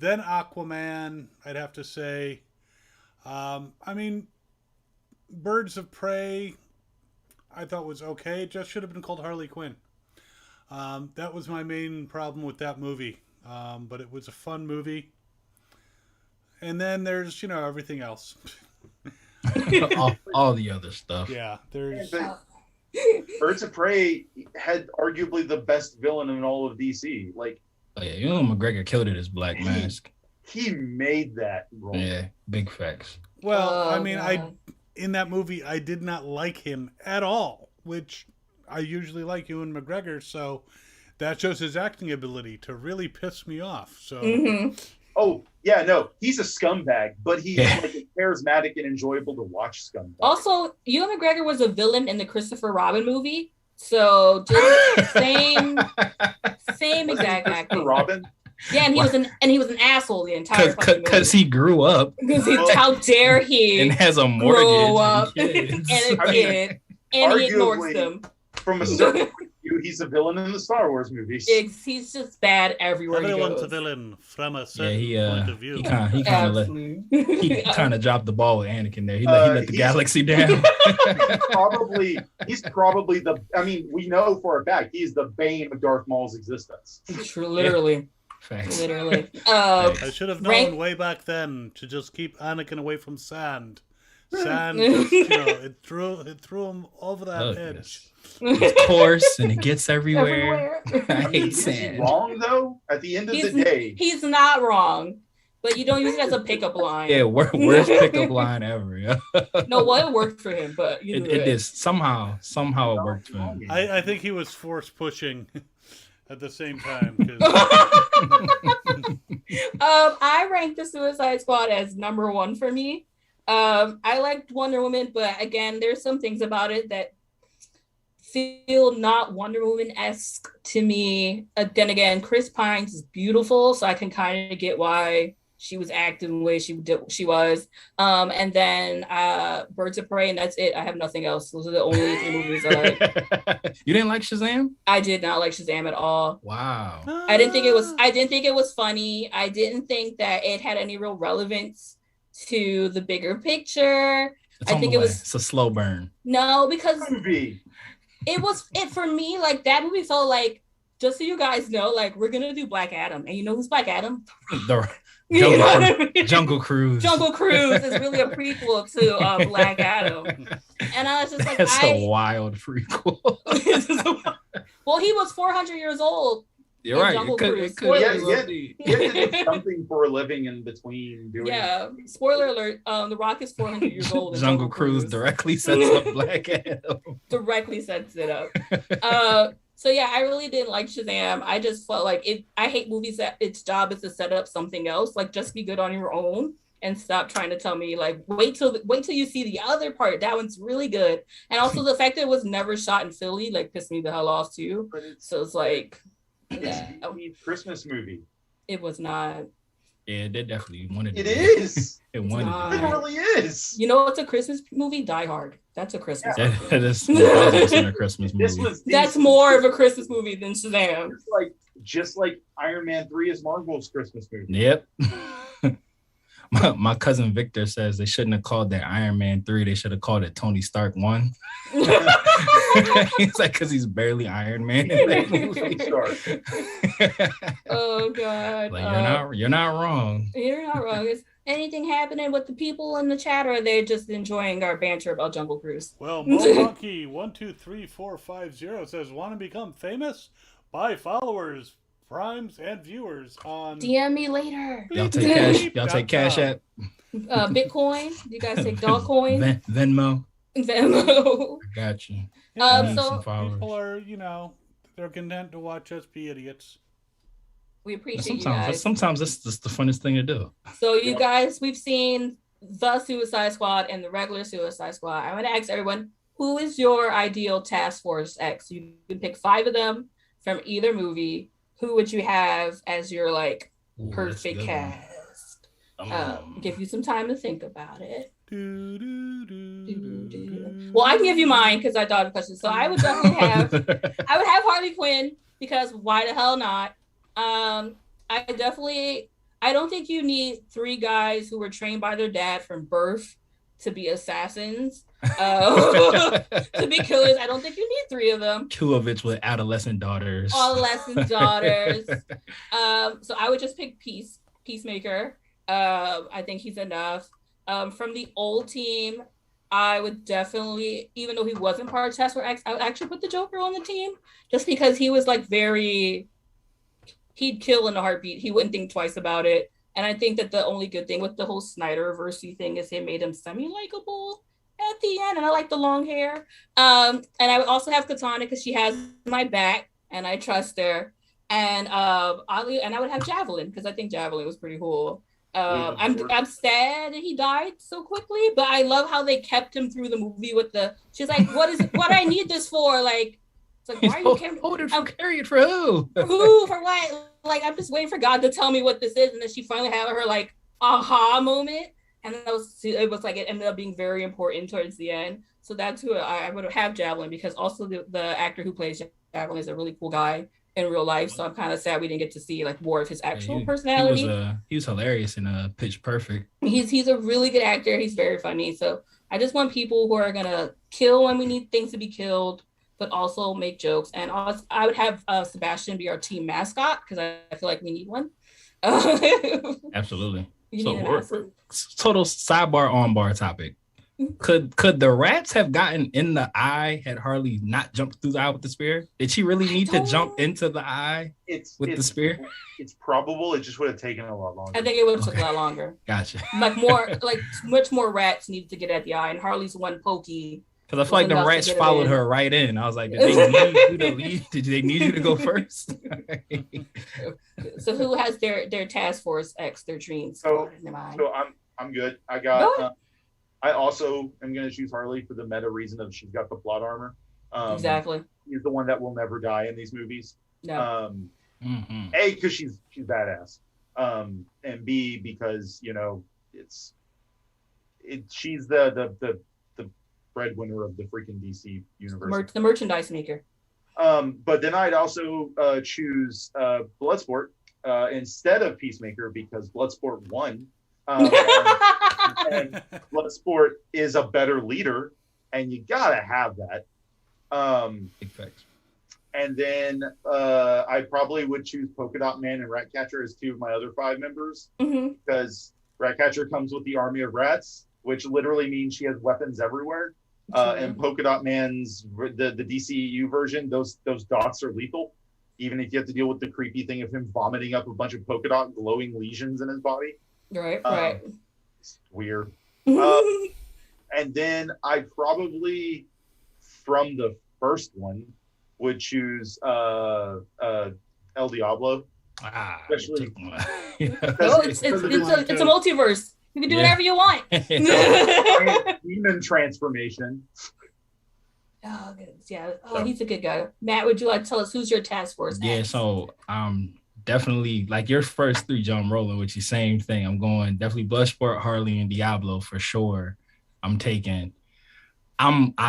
Then Aquaman, I'd have to say. Birds of Prey, I thought was okay. It just should have been called Harley Quinn. That was my main problem with that movie. But it was a fun movie. And then there's, everything else. all the other stuff. Yeah, there's... Birds of Prey had arguably the best villain in all of DC. Like, McGregor killed it as Black Mask. He made that role. Yeah, big facts. Well, in that movie, I did not like him at all, which I usually like Ewan McGregor, so that shows his acting ability to really piss me off. So, oh yeah, no, he's a scumbag, but he's like charismatic and enjoyable to watch. Scumbag. Also, Ewan McGregor was a villain in the Christopher Robin movie, so just same exact acting. Robin. Yeah, and he was an asshole the entire time. Because he grew up. Because how dare he and has a mortgage grow up and a kid, and he ignores them. From a certain point of view, he's a villain in the Star Wars movies. He's just bad everywhere he goes. Everyone's a villain from a certain point of view. He kind of dropped the ball with Anakin there. He let the galaxy down. He's probably the. I mean, we know for a fact he's the bane of Darth Maul's existence. True, literally. Facts. Literally. I should have known way back then to just keep Anakin away from sand. Sand, it threw him over that edge. It's coarse and it gets everywhere. I hate sand. Is he wrong though? At the end of the day, he's not wrong, but you don't use it as a pickup line. Yeah, worst pickup line ever. Yeah. No, well, it worked for him, but it did somehow it worked for him. I think he was force pushing at the same time. I ranked the Suicide Squad as number 1 for me. I liked Wonder Woman, but again, there's some things about it that feel not Wonder Woman-esque to me. Then again, Chris Pines is beautiful, so I can kind of get why she was acting the way she was. And then Birds of Prey, and that's it. I have nothing else. Those are the only 3 movies I like. You didn't like Shazam? I did not like Shazam at all. Wow. I didn't think it was funny. I didn't think that it had any real relevance to the bigger picture. It's a slow burn. No, because it for me, like that movie felt like just so you guys know, like we're gonna do Black Adam, and you know who's Black Adam? The Jungle Cruise. Jungle Cruise is really a prequel to Black Adam, and I was just like, that's a wild prequel. Well, he was 400 years old. You're right. Jungle Cruise. He had to do something for a living in between doing. Yeah. Spoiler alert. The Rock is 400 years old. Jungle Cruise directly sets up Black Adam. Directly sets it up. So yeah, I really didn't like Shazam. I just felt like it. I hate movies that its job is to set up something else. Like, just be good on your own and stop trying to tell me like wait till you see the other part. That one's really good. And also the fact that it was never shot in Philly like pissed me the hell off too. So it's like. It's a Christmas movie. It was not. Yeah, they definitely wanted it. It is. It wanted. It really is. You know what's a Christmas movie? Die Hard. That's a Christmas movie. That is a Christmas movie. That's more of a Christmas movie than Shazam. Just like Iron Man 3 is Marvel's Christmas movie. Yep. My cousin Victor says they shouldn't have called that Iron Man 3. They should have called it Tony Stark 1. He's like, because he's barely Iron Man in that movie. Oh God! Like, you're not wrong. You're not wrong. Is anything happening with the people in the chat, or are they just enjoying our banter about Jungle Cruise? Well, Monkey 123450 says, "Want to become famous? Buy followers, primes, and viewers on DM me later. Y'all take cash. Y'all take Cash App. Bitcoin. You guys take Dogcoin. Venmo. I got you. So people are, they're content to watch us be idiots. We appreciate you guys. Sometimes it's just the funnest thing to do. So you guys, we've seen the Suicide Squad and the regular Suicide Squad. I want to ask everyone, who is your ideal Task Force X? You can pick 5 of them from either movie. Who would you have as your perfect cast? Give you some time to think about it. Well, I can give you mine because I thought of questions. So I would definitely have Harley Quinn, because why the hell not? I don't think you need 3 guys who were trained by their dad from birth to be assassins, to be killers. I don't think you need 3 of them. 2 of it with adolescent daughters. So I would just pick Peacemaker. I think he's enough. From the old team, I would definitely, even though he wasn't part of Task Force X, I would actually put the Joker on the team, just because he was he'd kill in a heartbeat. He wouldn't think twice about it. And I think that the only good thing with the whole Snyderverse thing is it made him semi-likable at the end, and I like the long hair. And I would also have Katana because she has my back and I trust her. And I would have Javelin because I think Javelin was pretty cool. I'm sad that he died so quickly, but I love how they kept him through the movie she's like, what I need this for? Like, it's like, why are you carrying it for who? Who, for what? Like, I'm just waiting for God to tell me what this is. And then she finally had her aha moment. And then it was like, it ended up being very important towards the end. So that's who I would have Javelin, because also the actor who plays Javelin is a really cool guy in real life. So I'm kind of sad we didn't get to see more of his actual personality. He was hilarious in Pitch Perfect. He's a really good actor. He's very funny. So I just want people who are gonna kill when we need things to be killed, but also make jokes. And also, I would have Sebastian be our team mascot, because I feel like we need one. Absolutely. Total sidebar on bar topic. Could the rats have gotten in the eye had Harley not jumped through the eye with the spear? Did she really need to jump into the eye with the spear? It's probable. It just would have taken a lot longer. I think it would have took a lot longer. Gotcha. Much more rats needed to get at the eye, and Harley's one pokey. Because I feel like the rats followed her right in. I was like, did they need you to leave? Did they need you to go first? So who has their Task Force X, their dreams? So I'm good. I got. I also am going to choose Harley for the meta reason of she's got the plot armor. Exactly. She's the one that will never die in these movies. No. A, because she's badass. And B, because she's the breadwinner of the freaking DC universe. The merchandise maker. But then I'd also choose Bloodsport instead of Peacemaker, because Bloodsport won. And Bloodsport is a better leader, and you gotta have that. Big facts. And then I probably would choose Polka Dot Man and Ratcatcher as 2 of my other 5 members, because Ratcatcher comes with the army of rats, which literally means she has weapons everywhere. And Polka Dot Man's the DCEU version, those dots are lethal, even if you have to deal with the creepy thing of him vomiting up a bunch of polka dot glowing lesions in his body. Right. It's weird. And then I probably, from the first one, would choose El Diablo. Especially it's a multiverse. You can do whatever you want. Demon transformation. Oh, goodness. Yeah. Oh, he's a good guy. Matt, would you like to tell us who's your task force? Yeah, so definitely like your first 3, John rolling, which is same thing. I'm going definitely Bloodsport, Harley, and Diablo for sure. I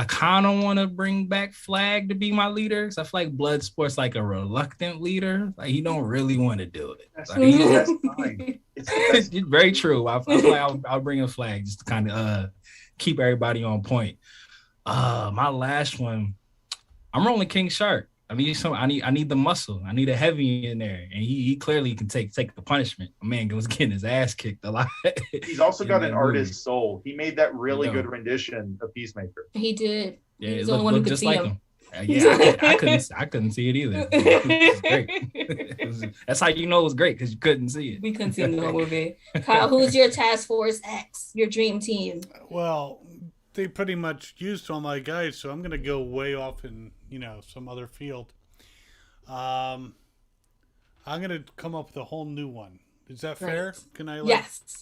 kind of want to bring back Flag to be my leader, because I feel like Bloodsport's like a reluctant leader. Like, he don't really want to do it. That's fine. It's very true. I feel like I'll bring a Flag just to kind of keep everybody on point. My last one, I'm rolling King Shark. I need the muscle. I need a heavy in there, and he clearly can take the punishment. My man was getting his ass kicked a lot. He's also got an artist's soul. He made that really good rendition of Peacemaker. He did. Yeah, it looked just like him. I couldn't see it either. It was great. That's how you know it was great, because you couldn't see it. We couldn't see the whole movie. Kyle, who's your Task Force X? Your dream team? Well, they pretty much used all my guys, so I'm going to go way off in, some other field. I'm going to come up with a whole new one. Is that fair? Can I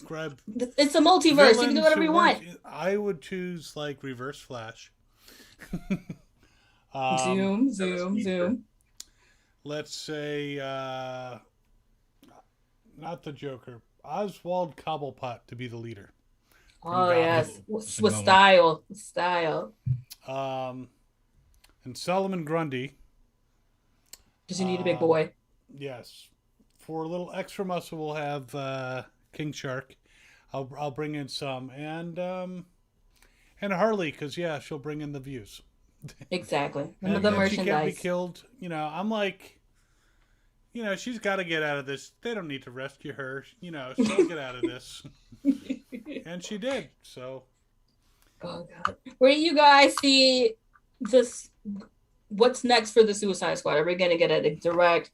grab? It's a multiverse. You can do whatever you want. I would choose Reverse Flash. Zoom. Let's say not the Joker. Oswald Cobblepot to be the leader. Oh yes, with style. And Solomon Grundy. Because you need a big boy. Yes. For a little extra muscle, we'll have King Shark. I'll bring in some, and Harley, because she'll bring in the views. Exactly. And the merchandise. She can't be killed. I'm like, she's got to get out of this. They don't need to rescue her. She'll get out of this. And she did. So. Oh God. Where do you guys see this? What's next for the Suicide Squad? Are we going to get a direct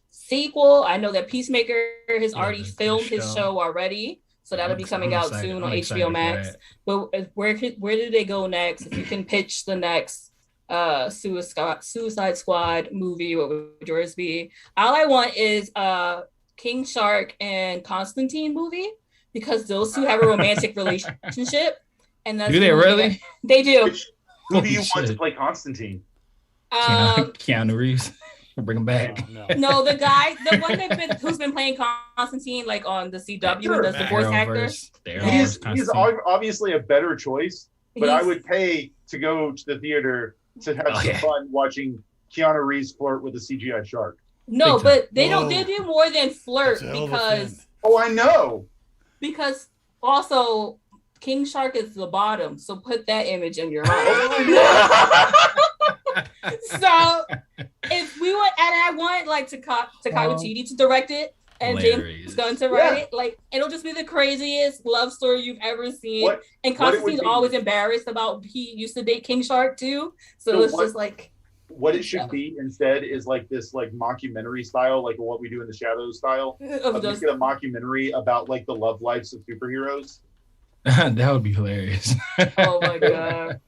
sequel? I know that Peacemaker has already filmed his show already, so that'll be coming out soon on HBO Max. But where do they go next? If you can pitch the next Suicide Squad movie, what would yours be? All I want is King Shark and Constantine movie, because those two have a romantic relationship. And that's do they really? They do. Who do you want to play Constantine? Keanu Reeves. Bring him back. No, the one who's been playing Constantine on the CW, and does the voice actor. He's obviously a better choice, but I would pay to go to the theater to have some fun watching Keanu Reeves flirt with a CGI shark. No, but they don't. They do more than flirt, because. Oh, I know. Because also, King Shark is the bottom, so put that image in your mind. So if we want, and I want Taika Waititi to direct it, and James Gunn to write it, it'll just be the craziest love story you've ever seen. And Constantine's always embarrassed about he used to date King Shark too, so it's just what it should be instead is this mockumentary style, What We Do in the Shadows style. Just get a mockumentary about the love lives of superheroes. That would be hilarious. Oh my God.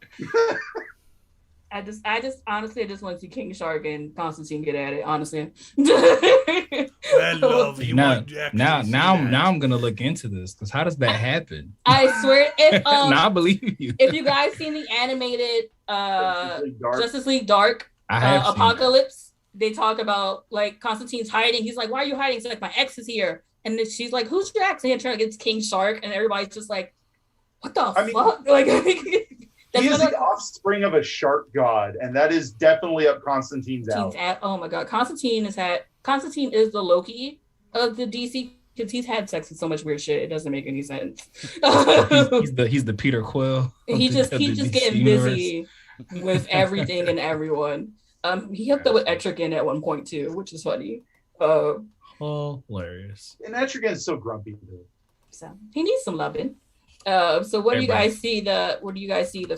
I just honestly want to see King Shark and Constantine get at it, honestly. I love you. Now I'm gonna look into this, because how does that happen? I swear, if I believe you. If you guys seen the animated Justice League Dark Apocalypse, they talk about Constantine's hiding. He's like, "Why are you hiding?" He's like, "My ex is here," and then she's like, "Who's your ex?" And he gets King Shark, and everybody's just like, "What the fuck?" He is the offspring of a shark god, and that is definitely up Constantine's alley. Oh my God, Constantine is the Loki of the DC, because he's had sex with so much weird shit. It doesn't make any sense. he's the Peter Quill. He's just getting busy with everything and everyone. He hooked up with Etrigan at one point too, which is funny. Hilarious. And Etrigan is so grumpy too. So he needs some loving. So what do you guys see the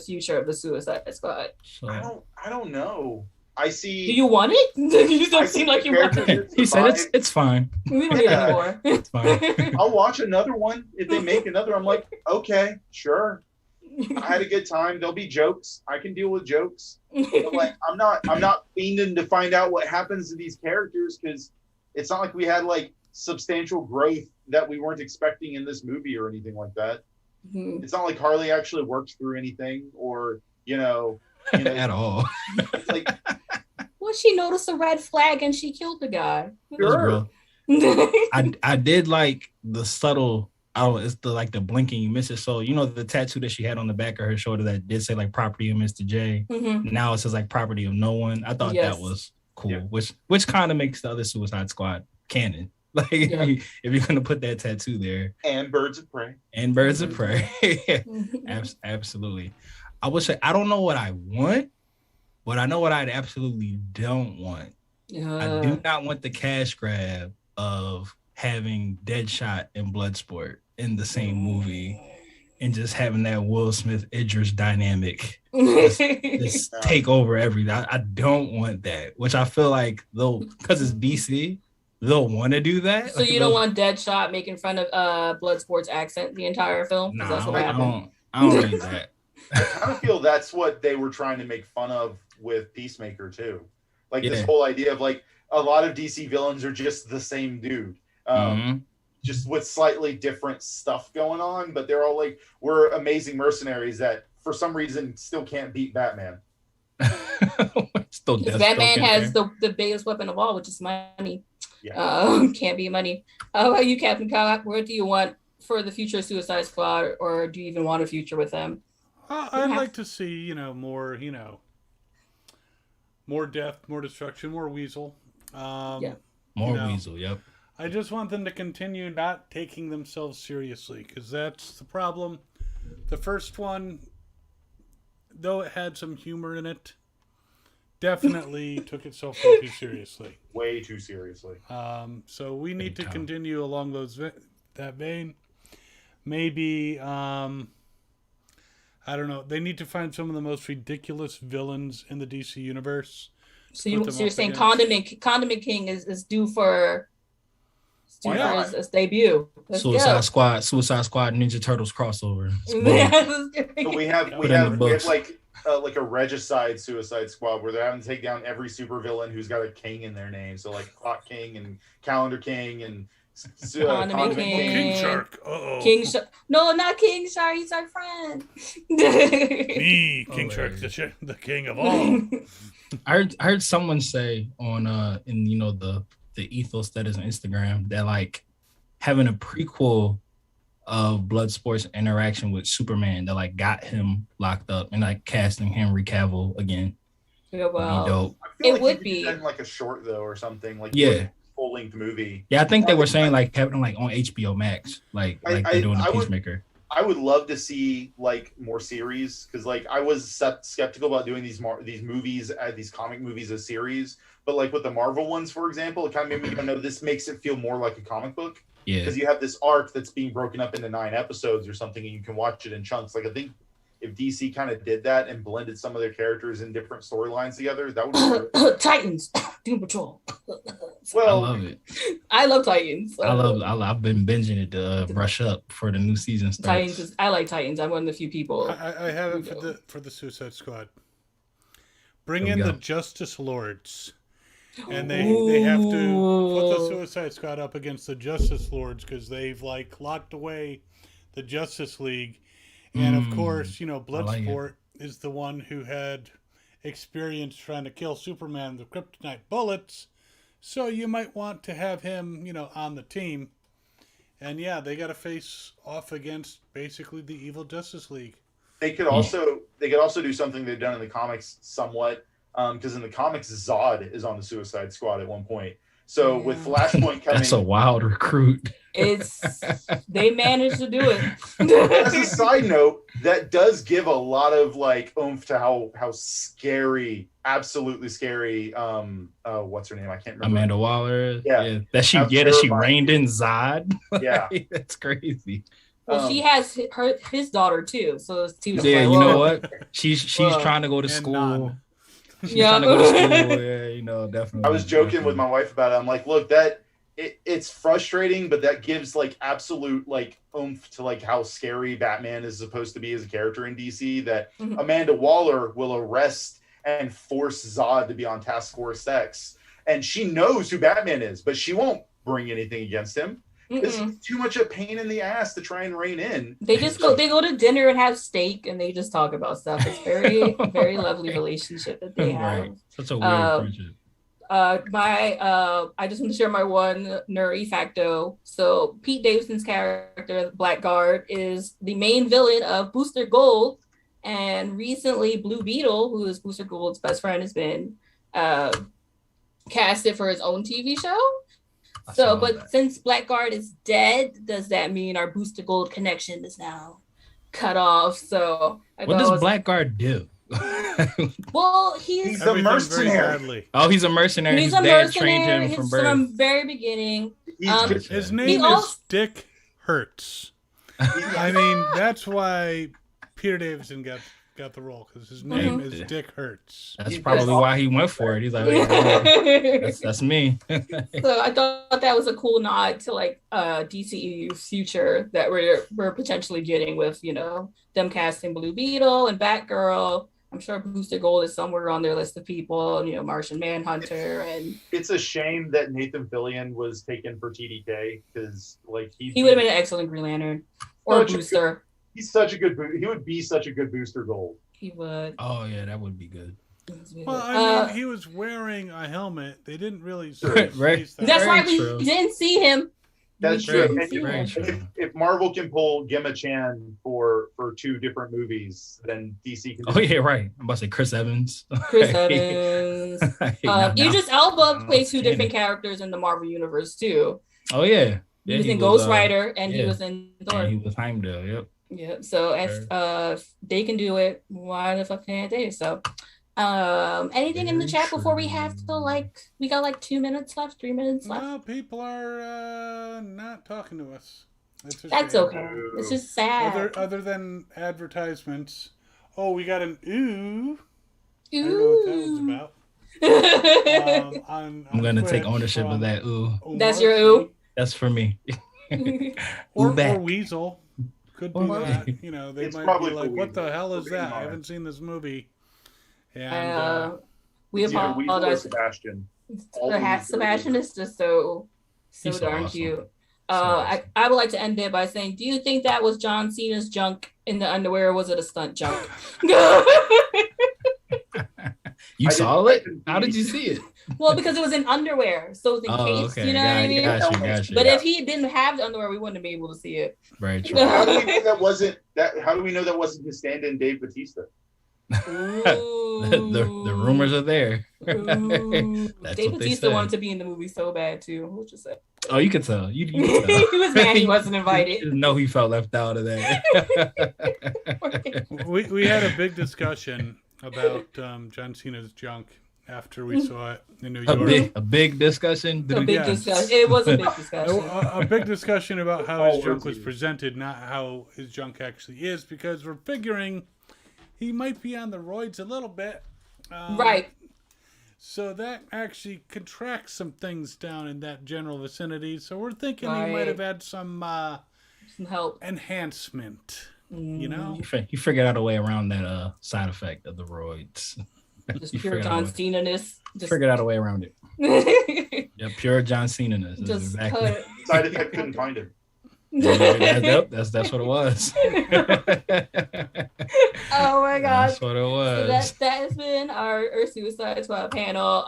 future of the Suicide Squad? So, I don't know. I see. Do you want it? You don't seem like you want it. He said it's fine. We don't need it anymore. It's fine. I'll watch another one if they make another. I'm like, okay, sure. I had a good time. There'll be jokes. I can deal with jokes. But like, I'm not fiending to find out what happens to these characters because it's not like we had like substantial growth that we weren't expecting in this movie or anything like that. Mm-hmm. It's not like Harley actually worked through anything or at all. It's like, well, she noticed a red flag and she killed the guy. Sure. I did like the subtle. It's the blinking you miss it. So the tattoo that she had on the back of her shoulder that did say like property of Mr. J. Mm-hmm. Now it says like property of no one. I thought that was cool, which kind of makes the other Suicide Squad canon. Like if you're gonna put that tattoo there, and Birds of Prey, absolutely. I would say I don't know what I want, but I know what I absolutely don't want. I do not want the cash grab of having Deadshot and Bloodsport in the same movie and just having that Will Smith Idris dynamic just take over everything. I don't want that, which I feel like because it's DC, they'll want to do that. So you don't want Deadshot making fun of Bloodsport's accent the entire film? Nah, I don't need that. I kind of feel that's what they were trying to make fun of with Peacemaker too. Like this whole idea of like a lot of DC villains are just the same dude. Just with slightly different stuff going on, but they're all like, we're amazing mercenaries that for some reason still can't beat Batman. Batman has the biggest weapon of all, which is money. Can't beat money. How about you, Captain Kyle? Where do you want for the future Suicide Squad, or do you even want a future with them? I'd like to see, more death, more destruction, more Weasel. Weasel, yep. I just want them to continue not taking themselves seriously, because that's the problem. The first one, though it had some humor in it, definitely took itself way too seriously. Way too seriously. So we need to continue along that vein. Maybe, I don't know. They need to find some of the most ridiculous villains in the DC universe. So you're saying Condiment King is due for his debut. Suicide Squad, Ninja Turtles crossover. So we have like a regicide Suicide Squad where they're having to take down every supervillain who's got a king in their name. So like Clock King and Calendar King and Condiment King. King Shark. King Shark. No, not King Shark. He's our friend. Me, King Shark, the king of all. I heard someone say on in the ethos that is on Instagram that like having a prequel of Bloodsport's interaction with Superman that like got him locked up and like casting Henry Cavill again. Yeah, well, dope. It would be like a short though or something like full length movie. Yeah, I think they were saying like having like on HBO Max, like they're doing a Peacemaker. I would love to see like more series because like I was skeptical about doing these movies, these comic movies as series, but like with the Marvel ones, for example, it kind of made me know this makes it feel more like a comic book. Yeah, because you have this arc that's being broken up into 9 episodes or something, and you can watch it in chunks. Like I think if DC kind of did that and blended some of their characters in different storylines together, that would be Titans, Doom Patrol. Well, I love it. I love Titans. I've been binging it to brush up for the new season starts. Titans. I like Titans. I'm one of the few people. I have it for the Suicide Squad. Bring in the Justice Lords. And they have to put the Suicide Squad up against the Justice Lords because they've like locked away the Justice League. And of course, Bloodsport is the one who had experience trying to kill Superman with kryptonite bullets. So you might want to have him, on the team. And yeah, they got to face off against basically the evil Justice League. They could also do something they've done in the comics somewhat. Because in the comics, Zod is on the Suicide Squad at one point. So with Flashpoint coming, that's a wild recruit. They managed to do it. As a side note, that does give a lot of like oomph to how scary absolutely scary. What's her name? I can't remember. Amanda Waller. Yeah. That she reined in Zod. Yeah. That's crazy. Well, she has his daughter too. So you know what? She's trying to go to school. She's trying to go to school. Yeah, definitely. I was joking with my wife about it. I'm like, look, it's frustrating, but that gives like absolute like oomph to like how scary Batman is supposed to be as a character in DC. That Amanda Waller will arrest and force Zod to be on Task Force X, and she knows who Batman is, but she won't bring anything against him. It's too much a pain in the ass to try and rein in. They go to dinner and have steak and they just talk about stuff. It's very very lovely relationship that they have. Right. Such a weird friendship. I just want to share my one nerdy facto. So Pete Davidson's character, Blackguard, is the main villain of Booster Gold, and recently Blue Beetle, who is Booster Gold's best friend, has been casted for his own TV show. Since Blackguard is dead, does that mean our Booster Gold connection is now cut off? So what does Blackguard do? Well, he's a mercenary. Oh, he's a mercenary. He's a mercenary. From very beginning. His name is Dick Hertz. I mean, that's why Peter Davidson got the role, because his name is Dick Hertz. That's probably why he went for it. He's like, that's me. So I thought that was a cool nod to like DCEU's future that we're potentially getting with, them casting Blue Beetle and Batgirl. I'm sure Booster Gold is somewhere on their list of people, Martian Manhunter. And it's a shame that Nathan Fillion was taken for TDK, because like he would have been an excellent Green Lantern or Booster. He's such a good he would be such a good Booster Gold. He would. Oh yeah, that would be good. Well, I mean, he was wearing a helmet. They didn't really right. That's why we didn't see him. That's true. If Marvel can pull Gemma Chan for 2 different movies, then DC can. Oh yeah, right. I'm about to say Chris Evans. Idris Elba plays 2 different characters in the Marvel universe too. Oh yeah. He was in Ghost Rider and he was in Thor. And he was Heimdall. Yep. Yeah. So if they can do it, why the fuck can't they? So. Anything in the chat before we have to we got like 2 minutes left, 3 minutes left? No, people are not talking to us. That's okay. It's just sad. Other than advertisements. Oh, we got an ooh. Ooh. I don't know what that was about. I'm gonna take ownership of that ooh. That's your ooh? That's for me. or Weasel. Could be that. They might be like, what the hell is that? I haven't seen this movie. And we apologize. Sebastian. Sebastian is just so darn awesome. Cute. I would like to end it by saying, do you think that was John Cena's junk in the underwear, or was it a stunt junk? You saw it? How did you see it? Well, because it was in underwear, so it was encased. Okay. You know what I mean? Got you. But if he didn't have the underwear, we wouldn't be able to see it. Very true. How do we know that wasn't How do we know that wasn't his stand-in Dave Bautista? the rumors are there. Dave Bautista wanted to be in the movie so bad too. We'll just say. Oh, you could tell. You could tell. He was mad he wasn't invited. No, he felt left out of that. we had a big discussion about John Cena's junk after we saw it in New York. A big discussion. Discussion. It was a big discussion. A big discussion about how his junk was presented, not how his junk actually is, because we're figuring he might be on the roids a little bit. Right. So that actually contracts some things down in that general vicinity. So we're thinking he might have had some help, enhancement. He figured out a way around that side effect of the roids. Just pure John Cena-ness. Figured out a way around it. Yeah, pure John Cena-ness. Just exactly. Side effect couldn't find him. That's what it was. Oh my god, that's what it was. So that has been our Suicide Squad panel.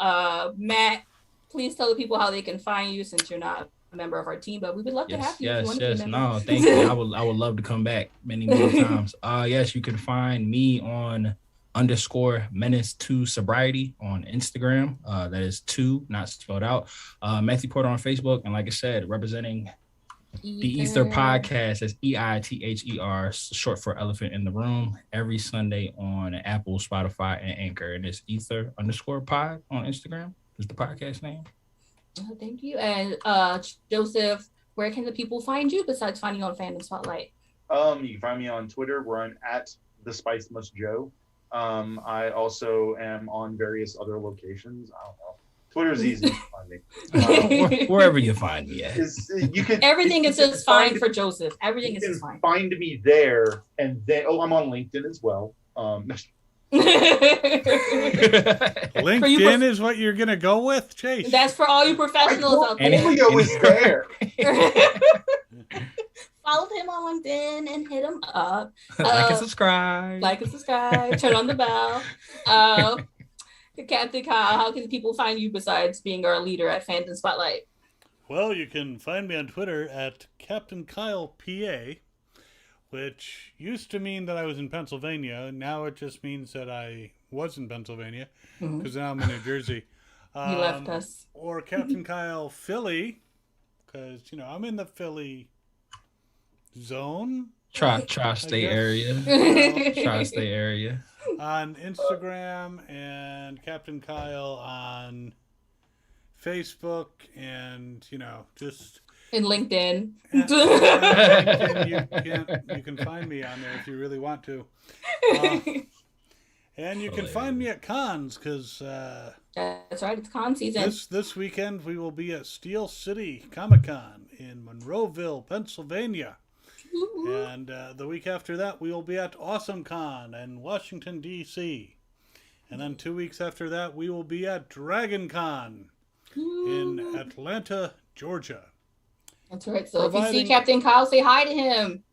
Matt, please tell the people how they can find you, since you're not a member of our team, but we would love to have you. Yes. No, thank you. I would love to come back many more times. Yes, you can find me on _menace2sobriety on Instagram. That is 2, not spelled out. Matthew Porter on Facebook, and like I said, representing The Ether Podcast is EITHER, short for Elephant in the Room, every Sunday on Apple, Spotify, and Anchor. And it's Ether_pod on Instagram is the podcast name. Oh, thank you. And Joseph, where can the people find you besides finding you on Fandom Spotlight? You can find me on Twitter where I'm at TheSpiceMustJoe. I also am on various other locations. I don't know. Twitter's easy to find me. Wherever you find me at. Everything is just fine for Joseph. Everything is just fine. Find me there, and then I'm on LinkedIn as well. LinkedIn is what you're gonna go with, Chase. That's for all you professionals out there. Julio is there. Follow him on LinkedIn and hit him up. Like and subscribe. Turn on the bell. Captain Kyle, how can people find you besides being our leader at Fandom Spotlight? Well, you can find me on Twitter at Captain Kyle PA, which used to mean that I was in Pennsylvania. Now it just means that I was in Pennsylvania because now I'm in New Jersey. You left us. Or Captain Kyle Philly, because I'm in the Philly zone. Tri-state area. Tri-state area. On Instagram and Captain Kyle on Facebook and just in LinkedIn. You can find me on there if you really want to. And you can find me at cons because that's right, it's con season. This weekend we will be at Steel City Comic-Con in Monroeville, Pennsylvania. And the week after that, we will be at Awesome Con in Washington, D.C. And then 2 weeks after that, we will be at Dragon Con in Atlanta, Georgia. That's right. So if you see Captain Kyle, say hi to him.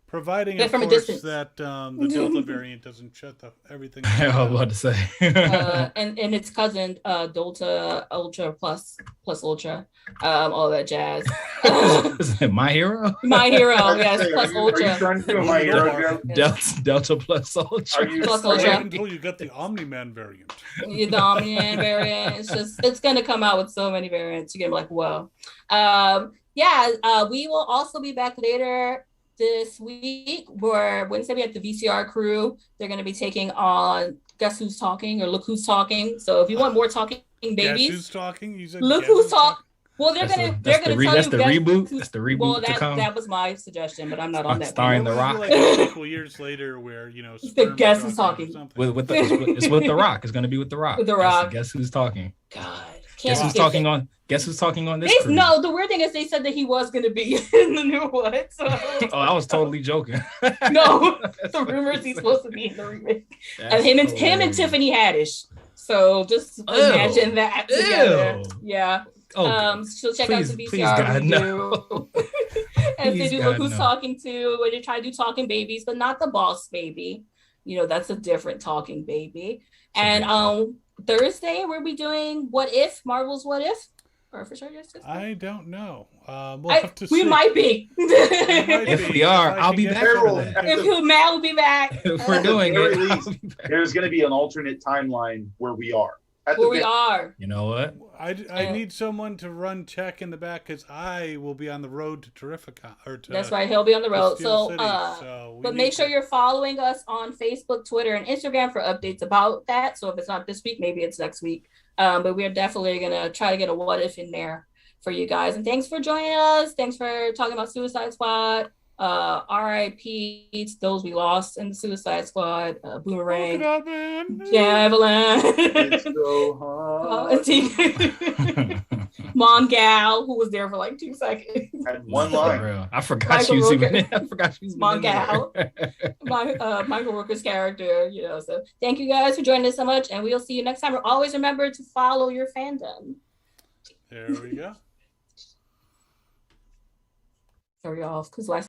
Providing, of course, that the Delta variant doesn't shut everything down. I was about to say. and its cousin, Delta Ultra plus Ultra, all that jazz. Is it My Hero? My Hero, yes, plus Ultra. Are you trying to do a My Hero joke? Delta plus Ultra. Plus Ultra. Until you got the Omni-Man variant. The Omni-Man variant. It's going to come out with so many variants. You're going to be like, whoa. We will also be back later this week, where Wednesday we have the VCR crew. They're going to be taking on Guess Who's Talking or Look Who's Talking. So if you want more talking babies, Guess Who's Talking? You said Look Who's Talking. Well, they're gonna tell you. That's the reboot. That's the reboot. Well, that was my suggestion, but I'm not on that. Starring The Rock. Like a couple years later, where the Guess Who's Talking. It's with The Rock. It's going to be with The Rock. With The Rock. Guess Who's Talking. God. Guess who's talking on this? No, the weird thing is they said that he was going to be in the new one. So. I was totally joking. No, the rumors he's supposed to be in the remake. And him and Tiffany Haddish. So just imagine that together. Yeah. So check out the VCR review. And they do Look Who's Talking too, where they try to do Talking Babies, but not the Boss Baby. That's a different Talking Baby. And Thursday we'll be doing Marvel's What If. Or for sure, yes. I don't know. We'll have to see. We might be. If we are, I'll be back. If Matt will be back. If we're doing it, there's going to be an alternate timeline where we are. We are. You know what? I need someone to run check in the back because I will be on the road to Terrificon. That's right. He'll be on the road. So but make sure you're following us on Facebook, Twitter, and Instagram for updates about that. So if it's not this week, maybe it's next week. But we're definitely going to try to get a what if in there for you guys. And thanks for joining us. Thanks for talking about Suicide Squad. RIP to those we lost in the Suicide Squad. Boomerang. Javelin. It's so hard. Mongal, who was there for like 2 seconds. Had one line. I forgot she was even. I forgot she was Mongal. Michael Rooker's character. So thank you guys for joining us so much, and we'll see you next time. Always remember to follow your fandom. There we go. Sorry, off because last